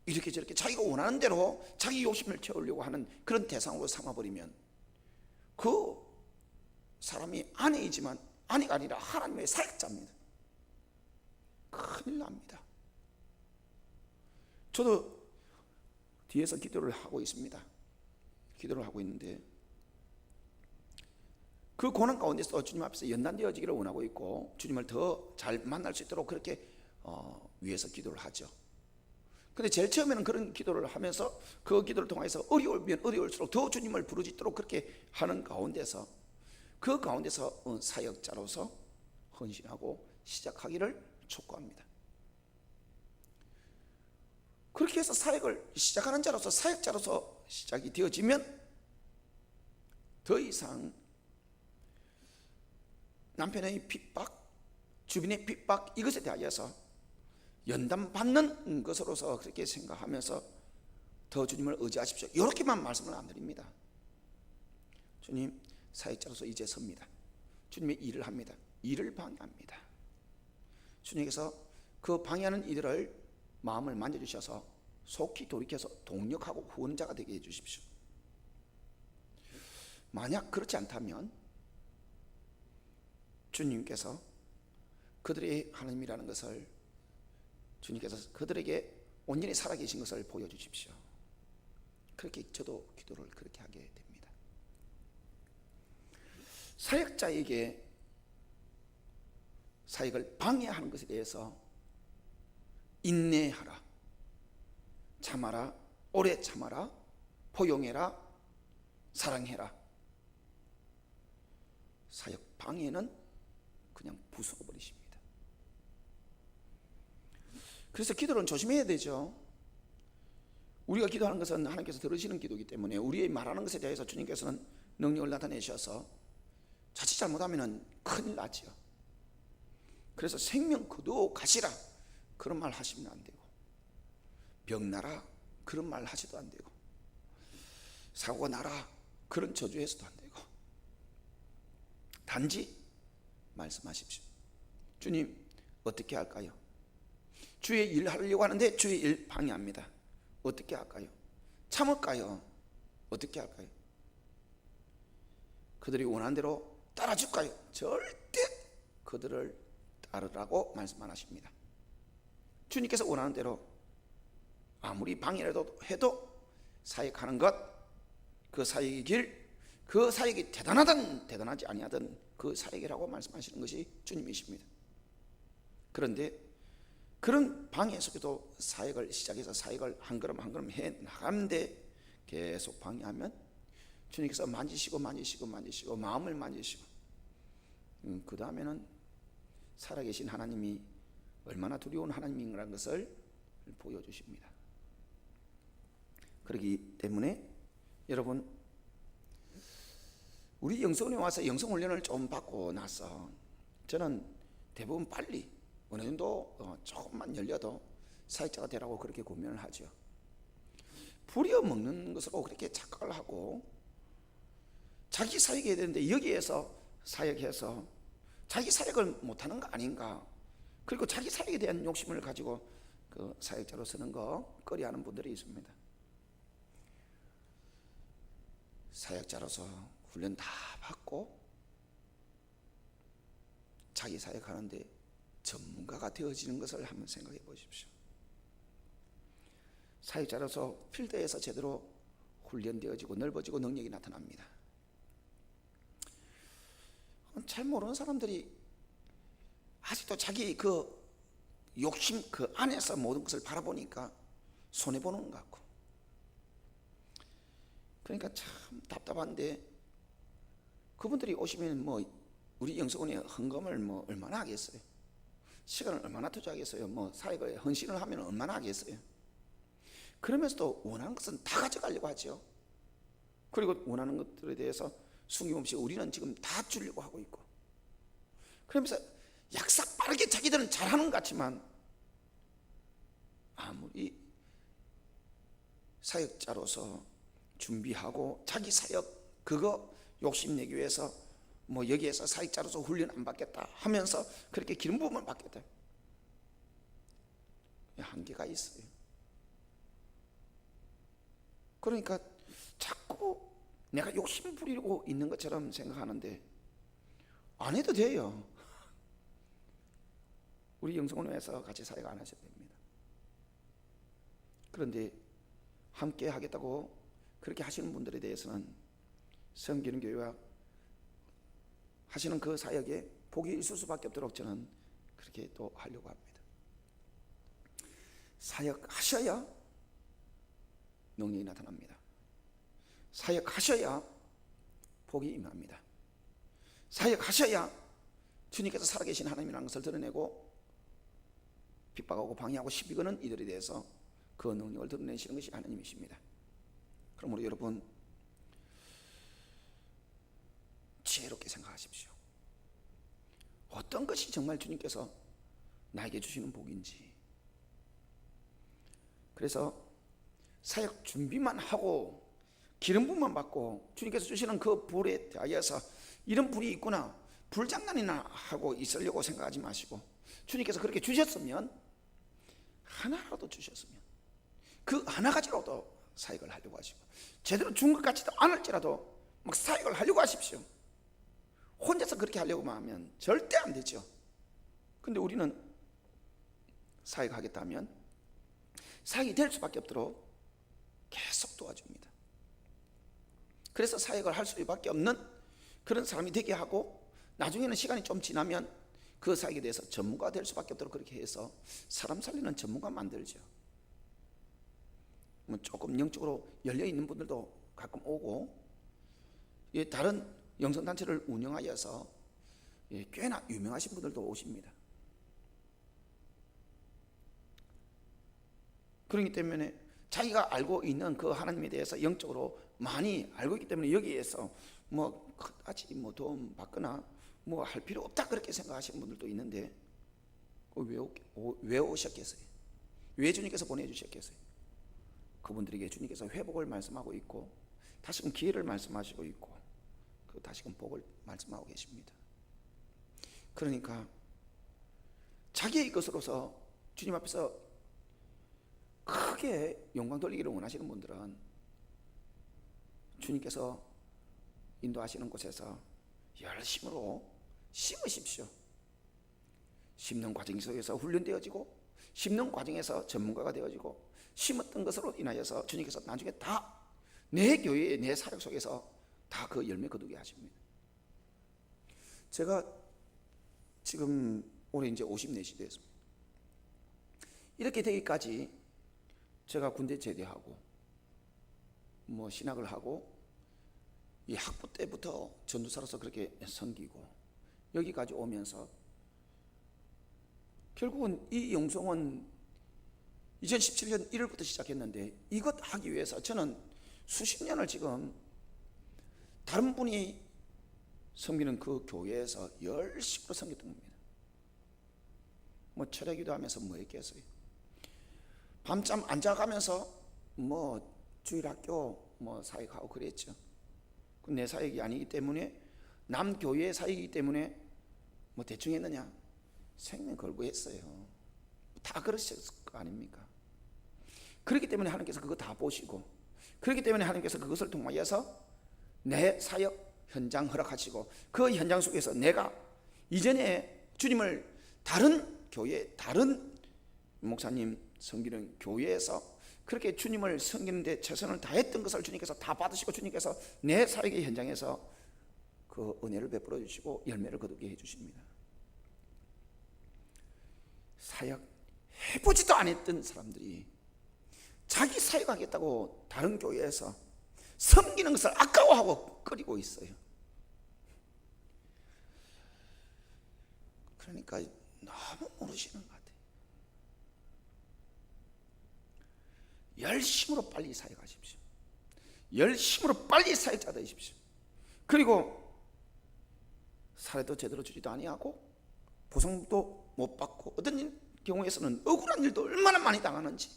A: 이렇게 저렇게 자기가 원하는 대로 자기 욕심을 채우려고 하는 그런 대상으로 삼아버리면 그 사람이 아내이지만 아내가 아니라 하나님의 사역자입니다. 큰일 납니다. 저도 뒤에서 기도를 하고 있습니다. 기도를 하고 있는데 그 고난 가운데서 주님 앞에서 연단되어지기를 원하고 있고 주님을 더 잘 만날 수 있도록 그렇게 위해서 기도를 하죠. 근데 제일 처음에는 그런 기도를 하면서 그 기도를 통해서 어려우면 어려울수록 더 주님을 부르짖도록 그렇게 하는 가운데서 그 가운데서 사역자로서 헌신하고 시작하기를 촉구합니다. 그렇게 해서 사역을 시작하는 자로서 사역자로서 시작이 되어지면 더 이상 남편의 핍박, 주변의 핍박 이것에 대하여서 연단받는 것으로서 그렇게 생각하면서 더 주님을 의지하십시오 이렇게만 말씀을 안 드립니다. 주님, 사역자로서 이제 섭니다. 주님의 일을 합니다. 일을 방해합니다. 주님께서 그 방해하는 이들을 마음을 만져주셔서 속히 돌이켜서 동력하고 후원자가 되게 해주십시오. 만약 그렇지 않다면 주님께서 그들의 하나님이라는 것을 주님께서 그들에게 온전히 살아계신 것을 보여주십시오. 그렇게 저도 기도를 그렇게 하게 됩니다. 사역자에게 사역을 방해하는 것에 대해서 인내하라, 참아라, 오래 참아라, 포용해라, 사랑해라. 사역 방해는 그냥 부숴버리십니다. 그래서 기도는 조심해야 되죠. 우리가 기도하는 것은 하나님께서 들으시는 기도이기 때문에 우리의 말하는 것에 대해서 주님께서는 능력을 나타내셔서 자칫 잘못하면 큰일 나죠. 그래서 생명 거두어 가시라 그런 말 하시면 안 되고, 병나라 그런 말 하셔도 안 되고, 사고가 나라 그런 저주해서도 안 되고, 단지 말씀하십시오. 주님 어떻게 할까요? 주의 일 하려고 하는데 주의 일 방해합니다. 어떻게 할까요? 참을까요? 어떻게 할까요? 그들이 원하는 대로 따라줄까요? 절대 그들을 따르라고 말씀 안 하십니다. 주님께서 원하는 대로 아무리 방해라도 해도 사역하는 것, 그 사역의 길, 그 사역이 대단하든 대단하지 아니하든 그 사역이라고 말씀하시는 것이 주님이십니다. 그런데 그런 방해 속에도 사역을 시작해서 사역을 한 걸음 한 걸음 해 나가는데 계속 방해하면 주님께서 만지시고 마음을 만지시고 그 다음에는 살아계신 하나님이 얼마나 두려운 하나님인가라는 것을 보여주십니다. 그렇기 때문에 여러분, 우리 영성원에 와서 영성훈련을 좀 받고 나서 저는 대부분 빨리 어느 정도 조금만 열려도 사역자가 되라고 그렇게 고민을 하죠. 부려먹는 것으로 그렇게 착각을 하고 자기 사역해야 되는데 여기에서 사역해서 자기 사역을 못하는 거 아닌가, 그리고 자기 사역에 대한 욕심을 가지고 그 사역자로 서는 거 꺼려하는 분들이 있습니다. 사역자로서 훈련 다 받고 자기 사역하는데 전문가가 되어지는 것을 한번 생각해 보십시오. 사역자로서 필드에서 제대로 훈련되어지고 넓어지고 능력이 나타납니다. 잘 모르는 사람들이 아직도 자기 그 욕심 그 안에서 모든 것을 바라보니까 손해보는 것 같고, 그러니까 참 답답한데 그분들이 오시면 뭐 우리 영성원에 헌금을 뭐 얼마나 하겠어요? 시간을 얼마나 투자하겠어요? 뭐 사역을 헌신을 하면 얼마나 하겠어요? 그러면서도 원하는 것은 다 가져가려고 하죠. 그리고 원하는 것들에 대해서 숨김없이 우리는 지금 다 주려고 하고 있고, 그러면서 약삭 빠르게 자기들은 잘하는 것 같지만 아무리 사역자로서 준비하고 자기 사역 그거 욕심내기 위해서 뭐 여기에서 사역자로서 훈련 안 받겠다 하면서 그렇게 기름 부음을 받겠다, 한계가 있어요. 그러니까 자꾸 내가 욕심 부리고 있는 것처럼 생각하는데 안 해도 돼요. 우리 영성원에서 같이 사역 안 하셔도 됩니다. 그런데 함께 하겠다고 그렇게 하시는 분들에 대해서는 섬기는 교회와 하시는 그 사역에 복이 있을 수밖에 없도록 저는 그렇게 또 하려고 합니다. 사역하셔야 능력이 나타납니다. 사역하셔야 복이 임합니다. 사역하셔야 주님께서 살아계신 하나님이라는 것을 드러내고 핍박하고 방해하고 시비거는 이들에 대해서 그 능력을 드러내시는 것이 하나님이십니다. 그러므로 여러분 지혜롭게 생각하십시오. 어떤 것이 정말 주님께서 나에게 주시는 복인지. 그래서 사역 준비만 하고 기름 부음만 받고 주님께서 주시는 그 불에 대하여서 이런 불이 있구나, 불장난이나 하고 있으려고 생각하지 마시고, 주님께서 그렇게 주셨으면, 하나라도 주셨으면 그 하나 가지고도 사역을 하려고 하시고, 제대로 준 것 같지도 않을지라도 막 사역을 하려고 하십시오. 혼자서 그렇게 하려고 하면 절대 안 되죠. 근데 우리는 사역하겠다 하면 사역이 될 수밖에 없도록 계속 도와줍니다. 그래서 사역을 할 수밖에 없는 그런 사람이 되게 하고, 나중에는 시간이 좀 지나면 그 사역에 대해서 전문가가 될 수밖에 없도록 그렇게 해서 사람 살리는 전문가 만들죠. 뭐 조금 영적으로 열려있는 분들도 가끔 오고, 다른 영성단체를 운영하여서 꽤나 유명하신 분들도 오십니다. 그렇기 때문에 자기가 알고 있는 그 하나님에 대해서 영적으로 많이 알고 있기 때문에 여기에서 뭐 그다지 뭐 도움 받거나 뭐 할 필요 없다 그렇게 생각하시는 분들도 있는데, 왜 오셨겠어요? 왜 주님께서 보내주셨겠어요? 그분들에게 주님께서 회복을 말씀하고 있고, 다시금 기회를 말씀하시고 있고, 다시금 복을 말씀하고 계십니다. 그러니까 자기의 것으로서 주님 앞에서 크게 영광 돌리기를 원하시는 분들은 주님께서 인도하시는 곳에서 열심으로 심으십시오. 심는 과정 속에서 훈련되어지고, 심는 과정에서 전문가가 되어지고, 심었던 것으로 인하여서 주님께서 나중에 다 내 교회에, 내 사역 속에서 다 그 열매 거두게 하십니다. 제가 지금 올해 이제 54시 됐습니다. 이렇게 되기까지 제가 군대 제대하고 뭐 신학을 하고 이 학부 때부터 전도사로서 그렇게 섬기고 여기까지 오면서 결국은 이 영성은 2017년 1월부터 시작했는데, 이것 하기 위해서 저는 수십 년을 지금 다른 분이 섬기는 그 교회에서 열심히 섬겼던 겁니다. 뭐 철야기도 하면서 뭐 했겠어요? 밤잠 안 자가면서 뭐 주일학교 뭐 사역하고 그랬죠. 내 사역이 아니기 때문에, 남 교회의 사역이기 때문에 뭐 대충 했느냐? 생명 걸고 했어요. 다 그러셨을 거 아닙니까? 그렇기 때문에 하나님께서 그거 다 보시고, 그렇기 때문에 하나님께서 그것을 통하여서 내 사역 현장 허락하시고, 그 현장 속에서 내가 이전에 주님을 다른 교회, 다른 목사님 섬기는 교회에서 그렇게 주님을 섬기는데 최선을 다했던 것을 주님께서 다 받으시고, 주님께서 내 사역의 현장에서 그 은혜를 베풀어 주시고 열매를 거두게 해주십니다. 사역 해보지도 않았던 사람들이 자기 사역하겠다고 다른 교회에서 섬기는 것을 아까워하고 꺼리고 있어요. 그러니까 너무 모르시는 것 같아요. 열심으로 빨리 사역하십시오. 열심으로 빨리 사역자 되십시오. 그리고 사례도 제대로 주지도 아니하고 보상도 못 받고 어떤 경우에서는 억울한 일도 얼마나 많이 당하는지.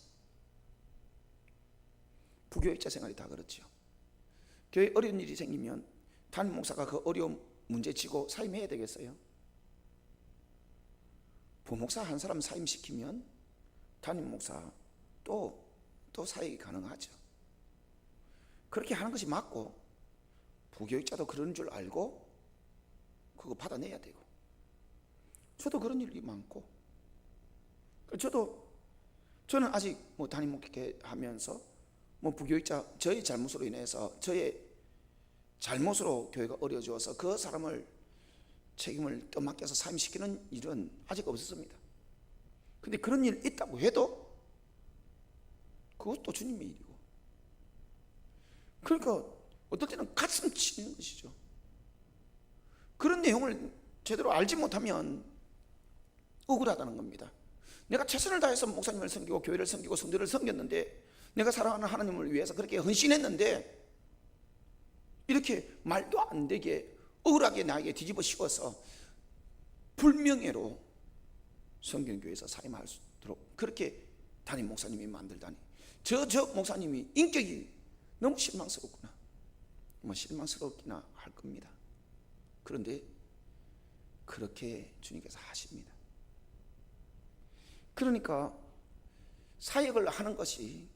A: 부교육자 생활이 다 그렇죠. 교회 어려운 일이 생기면 담임 목사가 그 어려운 문제치고 사임해야 되겠어요? 부목사 한 사람 사임시키면 담임 목사 또 사역이 가능하죠. 그렇게 하는 것이 맞고, 부교육자도 그런 줄 알고 그거 받아내야 되고. 저도 그런 일이 많고, 저는 아직 뭐 담임 목회 하면서 뭐 부교육자 저의 잘못으로 인해서, 저의 잘못으로 교회가 어려워져서 그 사람을 책임을 떠맡겨서 사임시키는 일은 아직 없었습니다. 근데 그런 일 있다고 해도 그것도 주님의 일이고, 그러니까 어떨 때는 가슴 치는 것이죠. 그런 내용을 제대로 알지 못하면 억울하다는 겁니다. 내가 최선을 다해서 목사님을 섬기고 교회를 섬기고 성도를 섬겼는데, 내가 사랑하는 하나님을 위해서 그렇게 헌신했는데, 이렇게 말도 안 되게 억울하게 나에게 뒤집어 씌워서 불명예로 성경교회에서 사임할 수 있도록 그렇게 담임 목사님이 만들다니, 저 목사님이 인격이 너무 실망스럽구나. 뭐 실망스럽기나 할 겁니다. 그런데 그렇게 주님께서 하십니다. 그러니까 사역을 하는 것이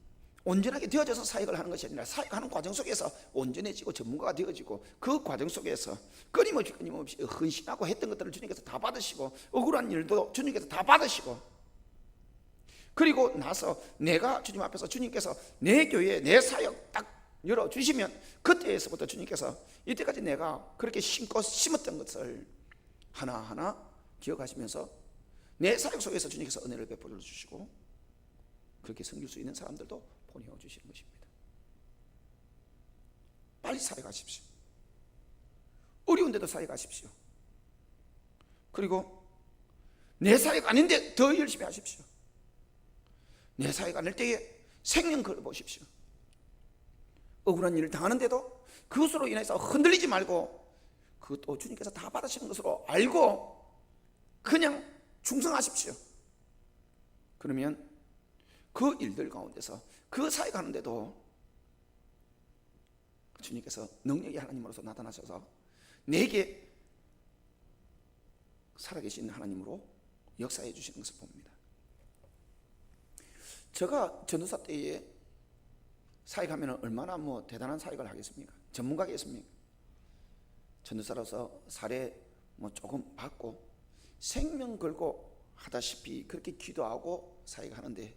A: 온전하게 되어져서 사역을 하는 것이 아니라, 사역하는 과정 속에서 온전해지고 전문가가 되어지고, 그 과정 속에서 끊임없이 헌신하고 했던 것들을 주님께서 다 받으시고, 억울한 일도 주님께서 다 받으시고, 그리고 나서 내가 주님 앞에서 주님께서 내 교회 내 사역 딱 열어주시면, 그때에서부터 주님께서 이때까지 내가 그렇게 심고 심었던 것을 하나하나 기억하시면서 내 사역 속에서 주님께서 은혜를 베풀어 주시고, 그렇게 섬길 수 있는 사람들도 보내어 주시는 것입니다. 빨리 사역하십시오. 어려운데도 사역하십시오. 그리고 내 사역 아닌데 더 열심히 하십시오. 내 사역 아닐 때에 생명 걸어보십시오. 억울한 일을 당하는데도 그것으로 인해서 흔들리지 말고, 그것도 주님께서 다 받으시는 것으로 알고 그냥 충성하십시오. 그러면 그 일들 가운데서 그 사역하는데도 주님께서 능력의 하나님으로서 나타나셔서 내게 살아계신 하나님으로 역사해 주시는 것을 봅니다. 제가 전도사 때에 사역하면 얼마나 뭐 대단한 사역을 하겠습니까? 전문가겠습니까? 전도사로서 사례 뭐 조금 받고 생명 걸고 하다시피 그렇게 기도하고 사역하는데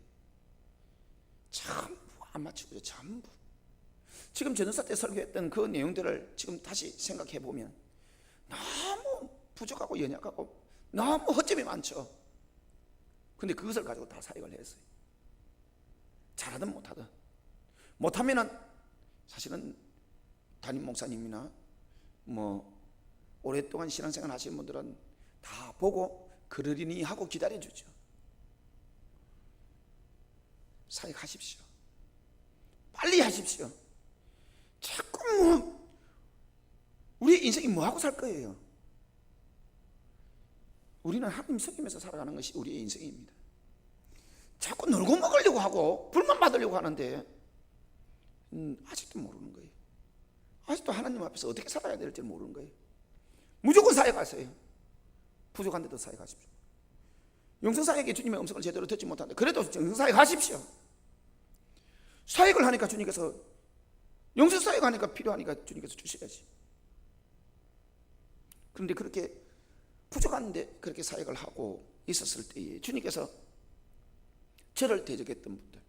A: 전부 안 맞추고요. 전부. 지금 전도사 때 설교했던 그 내용들을 지금 다시 생각해 보면 너무 부족하고 연약하고 너무 허점이 많죠. 근데 그것을 가지고 다 사역을 했어요. 잘하든 못하든. 못하면은 사실은 담임 목사님이나 뭐 오랫동안 신앙생활 하시는 분들은 다 보고 그러리니 하고 기다려주죠. 사역하십시오. 빨리 하십시오. 자꾸 뭐 우리의 인생이 뭐하고 살 거예요? 우리는 하나님 섬기면서 살아가는 것이 우리의 인생입니다. 자꾸 놀고 먹으려고 하고 불만 받으려고 하는데 아직도 모르는 거예요. 아직도 하나님 앞에서 어떻게 살아야 될지 모르는 거예요. 무조건 사역하세요. 부족한데도 사역하십시오. 영성사역에 주님의 음성을 제대로 듣지 못하는데 그래도 영성사역 하십시오. 사역을 하니까 주님께서, 영성사역 하니까 필요하니까 주님께서 주셔야지. 그런데 그렇게 부족한데 그렇게 사역을 하고 있었을 때에 주님께서 저를 대적했던 분들,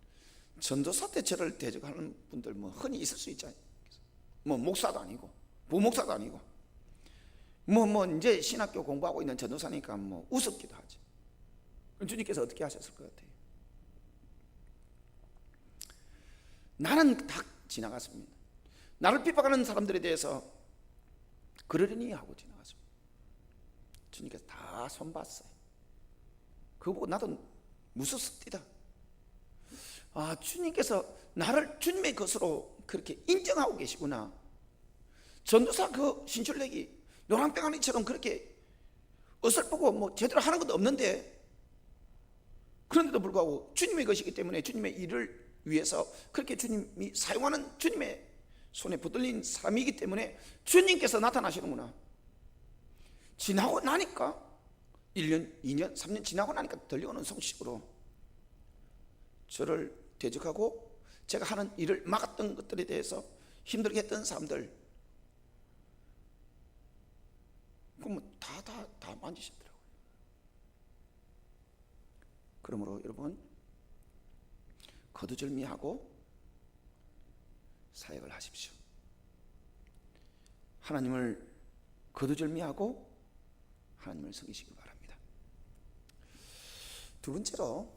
A: 전도사 때 저를 대적하는 분들 뭐 흔히 있을 수 있잖아요. 뭐 목사도 아니고 부목사도 아니고 뭐 이제 신학교 공부하고 있는 전도사니까 뭐 우습기도 하지. 주님께서 어떻게 하셨을 것 같아요? 나는 다 지나갔습니다. 나를 핍박하는 사람들에 대해서 그러려니 하고 지나갔습니다. 주님께서 다 손봤어요. 그거 보고 나도 무섭습니다. 아, 주님께서 나를 주님의 것으로 그렇게 인정하고 계시구나. 전도사 그 신출내기 노랑병아리처럼 그렇게 어설프고 뭐 제대로 하는 것도 없는데, 그런데도 불구하고 주님의 것이기 때문에 주님의 일을 위해서 그렇게 주님이 사용하는 주님의 손에 붙들린 사람이기 때문에 주님께서 나타나시는구나. 지나고 나니까 1년, 2년, 3년 지나고 나니까 들려오는 소식으로 저를 대적하고 제가 하는 일을 막았던 것들에 대해서 힘들게 했던 사람들, 그럼 다 만지시더라고요. 그러므로 여러분, 거두절미하고 사역을 하십시오. 하나님을 거두절미하고 하나님을 섬기시기 바랍니다. 두 번째로,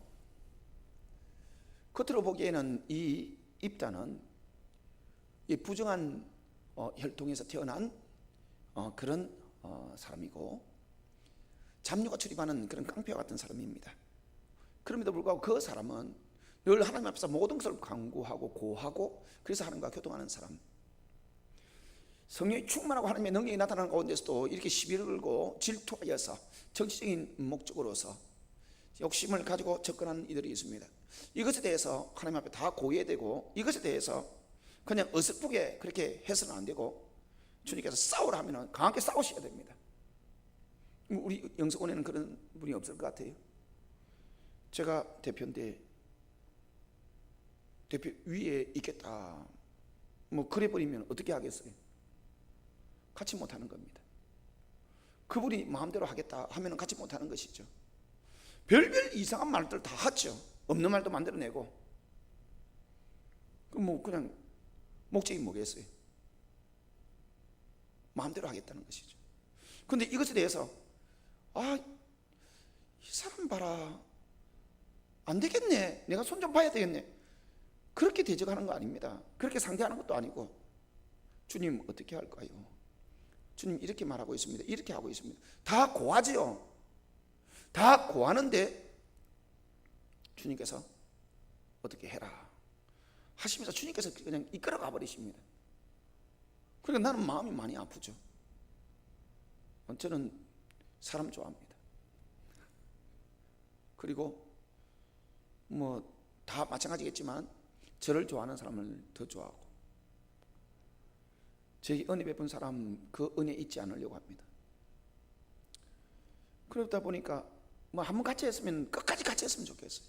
A: 겉으로 보기에는 이 입다는 이 부정한 혈통에서 태어난 그런 사람이고 잡류가 출입하는 그런 깡패와 같은 사람입니다. 그럼에도 불구하고 그 사람은 늘 하나님 앞에서 모든 것을 간구하고 고하고 그래서 하나님과 교통하는 사람, 성령이 충만하고 하나님의 능력이 나타나는 가운데서도 이렇게 시비를 걸고 질투하여서 정치적인 목적으로서 욕심을 가지고 접근하는 이들이 있습니다. 이것에 대해서 하나님 앞에 다 고해야 되고, 이것에 대해서 그냥 어설프게 그렇게 해서는 안 되고, 주님께서 싸우라 하면 강하게 싸우셔야 됩니다. 우리 영성원에는 그런 분이 없을 것 같아요. 제가 대표인데 대표 위에 있겠다 뭐 그래 버리면 어떻게 하겠어요? 같이 못하는 겁니다. 그분이 마음대로 하겠다 하면 같이 못하는 것이죠. 별별 이상한 말들 다 하죠. 없는 말도 만들어내고. 그럼 뭐 그냥 목적이 뭐겠어요? 마음대로 하겠다는 것이죠. 그런데 이것에 대해서 이 사람 봐라, 안 되겠네, 내가 손 좀 봐야 되겠네, 그렇게 대적하는 거 아닙니다. 그렇게 상대하는 것도 아니고, 주님 어떻게 할까요? 주님 이렇게 말하고 있습니다, 이렇게 하고 있습니다. 다 고하지요. 다 고하는데 주님께서 어떻게 해라 하시면서 주님께서 그냥 이끌어 가버리십니다. 그러니까 나는 마음이 많이 아프죠. 저는 사람 좋아합니다. 그리고 뭐 다 마찬가지겠지만 저를 좋아하는 사람을 더 좋아하고, 제게 은혜 베푼 사람 그 은혜 잊지 않으려고 합니다. 그러다 보니까 뭐 한번 같이 했으면 끝까지 같이 했으면 좋겠어요.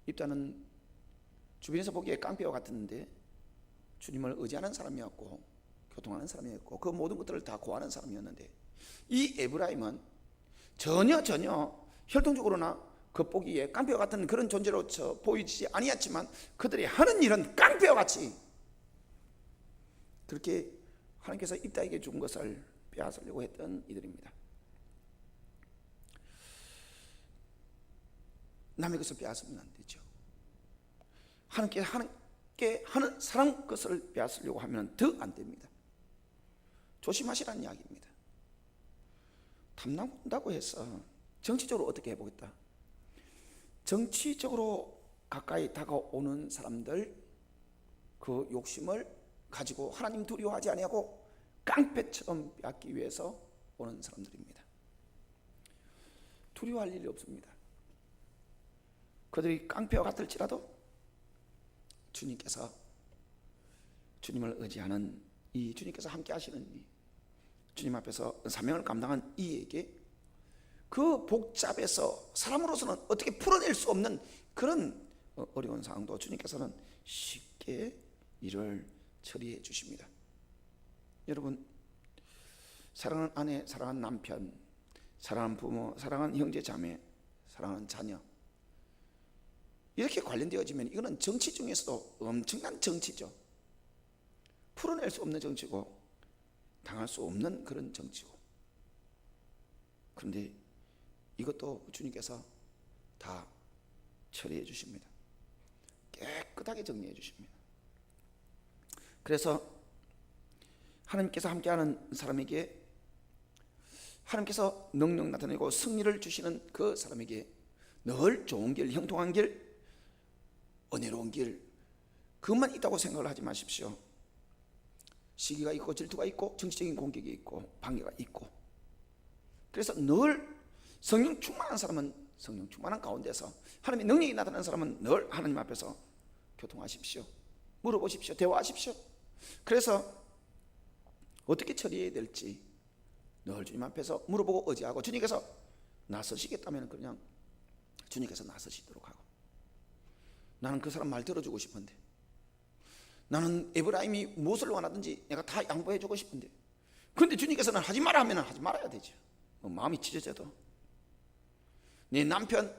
A: 입다는 주변에서 보기에 깡패와 같았는데 주님을 의지하는 사람이었고 교통하는 사람이었고 그 모든 것들을 다 고하는 사람이었는데, 이 에브라임은 전혀 혈통적으로나 겉보기에 깡패와 같은 그런 존재로 보이지 아니었지만 그들이 하는 일은 깡패와 같이 그렇게 하나님께서 입다에게 준 것을 빼앗으려고 했던 이들입니다. 남의 것을 빼앗으면 안 되죠. 하나님께 하는 사람 것을 빼앗으려고 하면 더 안 됩니다. 조심하시라는 이야기입니다. 탐난다고 해서 정치적으로 어떻게 해보겠다, 정치적으로 가까이 다가오는 사람들 그 욕심을 가지고 하나님 두려워하지 아니하고 깡패처럼 빼앗기 위해서 오는 사람들입니다. 두려워할 일이 없습니다. 그들이 깡패와 같을지라도 주님께서, 주님을 의지하는 이 주님께서 함께 하시는 이 주님 앞에서 사명을 감당한 이에게 그 복잡해서 사람으로서는 어떻게 풀어낼 수 없는 그런 어려운 상황도 주님께서는 쉽게 일을 처리해 주십니다. 여러분, 사랑하는 아내, 사랑하는 남편, 사랑하는 부모, 사랑하는 형제 자매, 사랑하는 자녀, 이렇게 관련되어지면 이거는 정치 중에서도 엄청난 정치죠. 풀어낼 수 없는 정치고 당할 수 없는 그런 정치고, 그런데 이것도 주님께서 다 처리해 주십니다. 깨끗하게 정리해 주십니다. 그래서 하나님께서 함께하는 사람에게 하나님께서 능력 나타내고 승리를 주시는 그 사람에게 늘 좋은 길, 형통한 길, 은혜로운 길, 그것만 있다고 생각을 하지 마십시오. 시기가 있고 질투가 있고 정치적인 공격이 있고 방해가 있고, 그래서 늘 성령 충만한 사람은 성령 충만한 가운데서, 하나님의 능력이 나타나는 사람은 늘 하나님 앞에서 교통하십시오. 물어보십시오. 대화하십시오. 그래서 어떻게 처리해야 될지 늘 주님 앞에서 물어보고 의지하고, 주님께서 나서시겠다면 그냥 주님께서 나서시도록 하고, 나는 그 사람 말 들어주고 싶은데, 나는 에브라임이 무엇을 원하든지 내가 다 양보해주고 싶은데, 그런데 주님께서는 하지 마라 하면 하지 말아야 되죠. 마음이 찢어져도 내 남편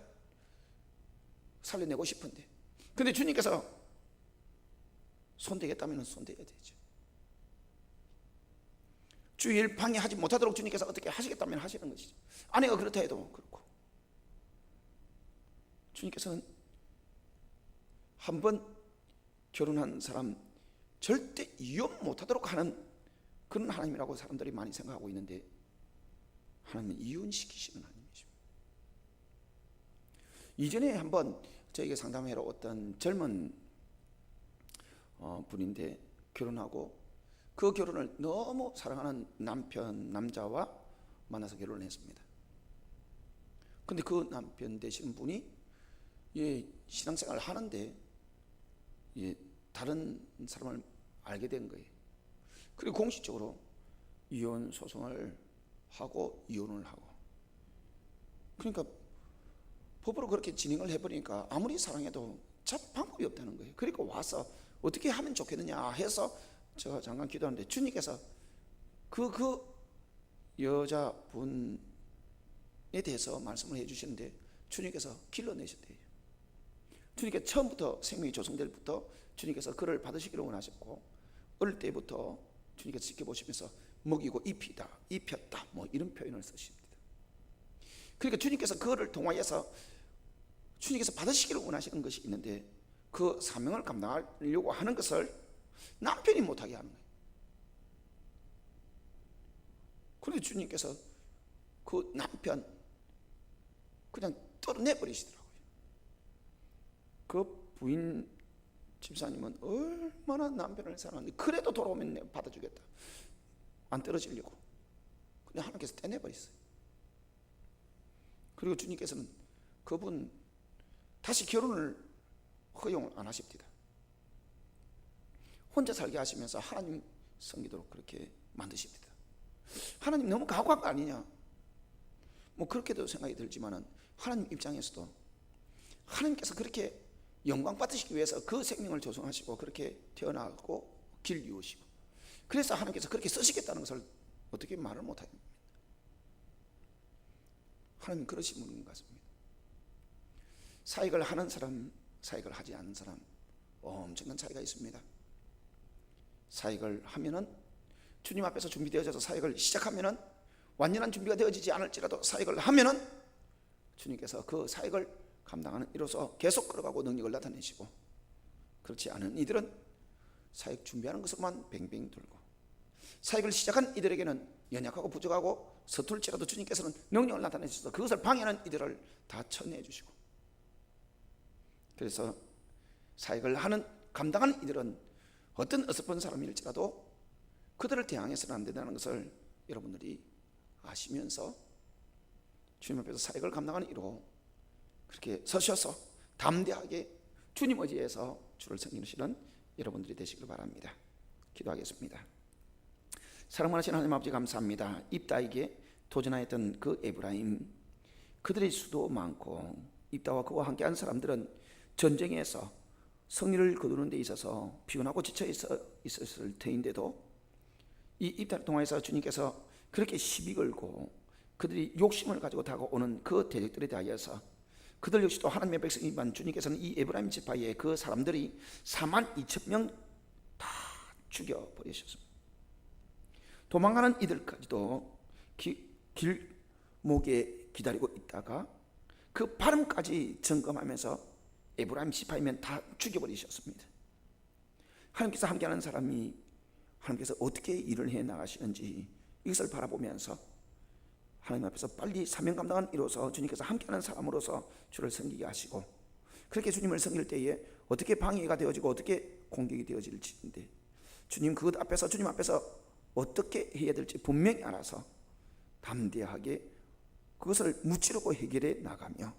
A: 살려내고 싶은데, 근데 주님께서 손대겠다면 손대야 되죠. 주일 방해하지 못하도록 주님께서 어떻게 하시겠다면 하시는 것이죠. 아내가 그렇다 해도 그렇고, 주님께서는 한번 결혼한 사람 절대 이혼 못하도록 하는 그런 하나님이라고 사람들이 많이 생각하고 있는데, 하나님은 이혼시키시는 하나님이십니다. 이전에 한번 저에게 상담하러 어떤 젊은 분인데, 결혼하고 그 결혼을 너무 사랑하는 남자와 만나서 결혼을 했습니다. 근데 그 남편 되시는 분이 신앙생활을 하는데 다른 사람을 알게 된 거예요. 그리고 공식적으로 이혼 소송을 하고 이혼을 하고, 그러니까 법으로 그렇게 진행을 해버리니까 아무리 사랑해도 참 방법이 없다는 거예요. 그리고 와서 어떻게 하면 좋겠느냐 해서 제가 잠깐 기도하는데, 주님께서 그 여자분에 대해서 말씀을 해주시는데, 주님께서 길러내셨대요. 주님께서 처음부터 생명이 조성될 때부터 주님께서 그를 받으시기를 원하셨고, 어릴 때부터 주님께서 지켜보시면서 먹이고 입혔다 뭐 이런 표현을 쓰십니다. 그러니까 주님께서 그를 통하여서 주님께서 받으시기를 원하시는 것이 있는데, 그 사명을 감당하려고 하는 것을 남편이 못하게 하는 거예요. 그런데 주님께서 그 남편 그냥 떨어내버리시더라고요. 그 부인 집사님은 얼마나 남편을 사랑하는데, 그래도 돌아오면 내가 받아주겠다, 안 떨어지려고. 근데 하나님께서 떼내버렸어요. 그리고 주님께서는 그분 다시 결혼을 허용을 안 하십니다. 혼자 살게 하시면서 하나님 섬기도록 그렇게 만드십니다. 하나님 너무 각오한 거 아니냐, 뭐 그렇게도 생각이 들지만은, 하나님 입장에서도 하나님께서 그렇게 영광 받으시기 위해서 그 생명을 조성하시고 그렇게 태어나고 길 이으시고, 그래서 하나님께서 그렇게 쓰시겠다는 것을 어떻게 말을 못합니다. 하나님 그러신 분인 것 같습니다. 사역을 하는 사람, 사역을 하지 않는 사람 엄청난 차이가 있습니다. 사역을 하면은 주님 앞에서 준비되어져서 사역을 시작하면은, 완전한 준비가 되어지지 않을지라도 사역을 하면은 주님께서 그 사역을 감당하는 이로서 계속 걸어가고 능력을 나타내시고, 그렇지 않은 이들은 사역 준비하는 것으로만 뱅뱅 돌고, 사역을 시작한 이들에게는 연약하고 부족하고 서툴지라도 주님께서는 능력을 나타내셔서 그것을 방해하는 이들을 다 쳐내 주시고, 그래서 사역을 하는 감당하는 이들은 어떤 어설픈 사람일지라도 그들을 대항해서는 안 된다는 것을 여러분들이 아시면서 주님 앞에서 사역을 감당하는 이로 그렇게 서셔서 담대하게 주님 의지에서 주를 섬기시는 여러분들이 되시길 바랍니다. 기도하겠습니다. 사랑하시는 하나님 아버지, 감사합니다. 입다에게 도전하였던 그 에브라임, 그들의 수도 많고 입다와 그와 함께한 사람들은 전쟁에서 승리를 거두는 데 있어서 피곤하고 지쳐 있었을 터인데도 이 입다를 통해서 주님께서 그렇게 시비 걸고 그들이 욕심을 가지고 다가오는 그 대적들에 대하여서 그들 역시도 하나님의 백성이지만, 주님께서는 이 에브라임 지파의 그 사람들이 42,000명 다 죽여버리셨습니다. 도망가는 이들까지도 길목에 기다리고 있다가 그 발음까지 점검하면서 에브라임 지파이면 다 죽여버리셨습니다. 하나님께서 함께하는 사람이 하나님께서 어떻게 일을 해 나가시는지 이것을 바라보면서 하나님 앞에서 빨리 사명 감당을 이루어서 주님께서 함께하는 사람으로서 주를 섬기게 하시고, 그렇게 주님을 섬길 때에 어떻게 방해가 되어지고 어떻게 공격이 되어질지인데, 주님 그것 앞에서, 주님 앞에서 어떻게 해야 될지 분명히 알아서 담대하게 그것을 무찌르고 해결해 나가며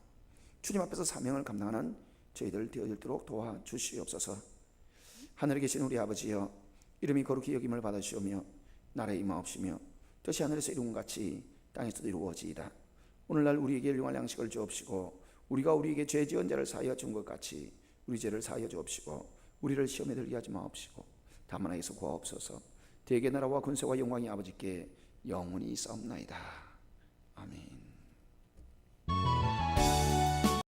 A: 주님 앞에서 사명을 감당하는 저희들 되어지도록 도와주시옵소서. 하늘에 계신 우리 아버지여, 이름이 거룩히 여김을 받으시오며 나라의 임하옵시며 뜻이 하늘에서 이룬 것 같이 땅에서도 이루어지이다. 오늘날 우리에게 일용할 양식을 주옵시고, 우리가 우리에게 죄 지은 자를 사하여 준 것 같이 우리 죄를 사하여 주옵시고, 우리를 시험에 들게 하지 마옵시고 다만 하에서 구하옵소서. 대개 나라와 권세와 영광이 아버지께 영원히 있사옵나이다.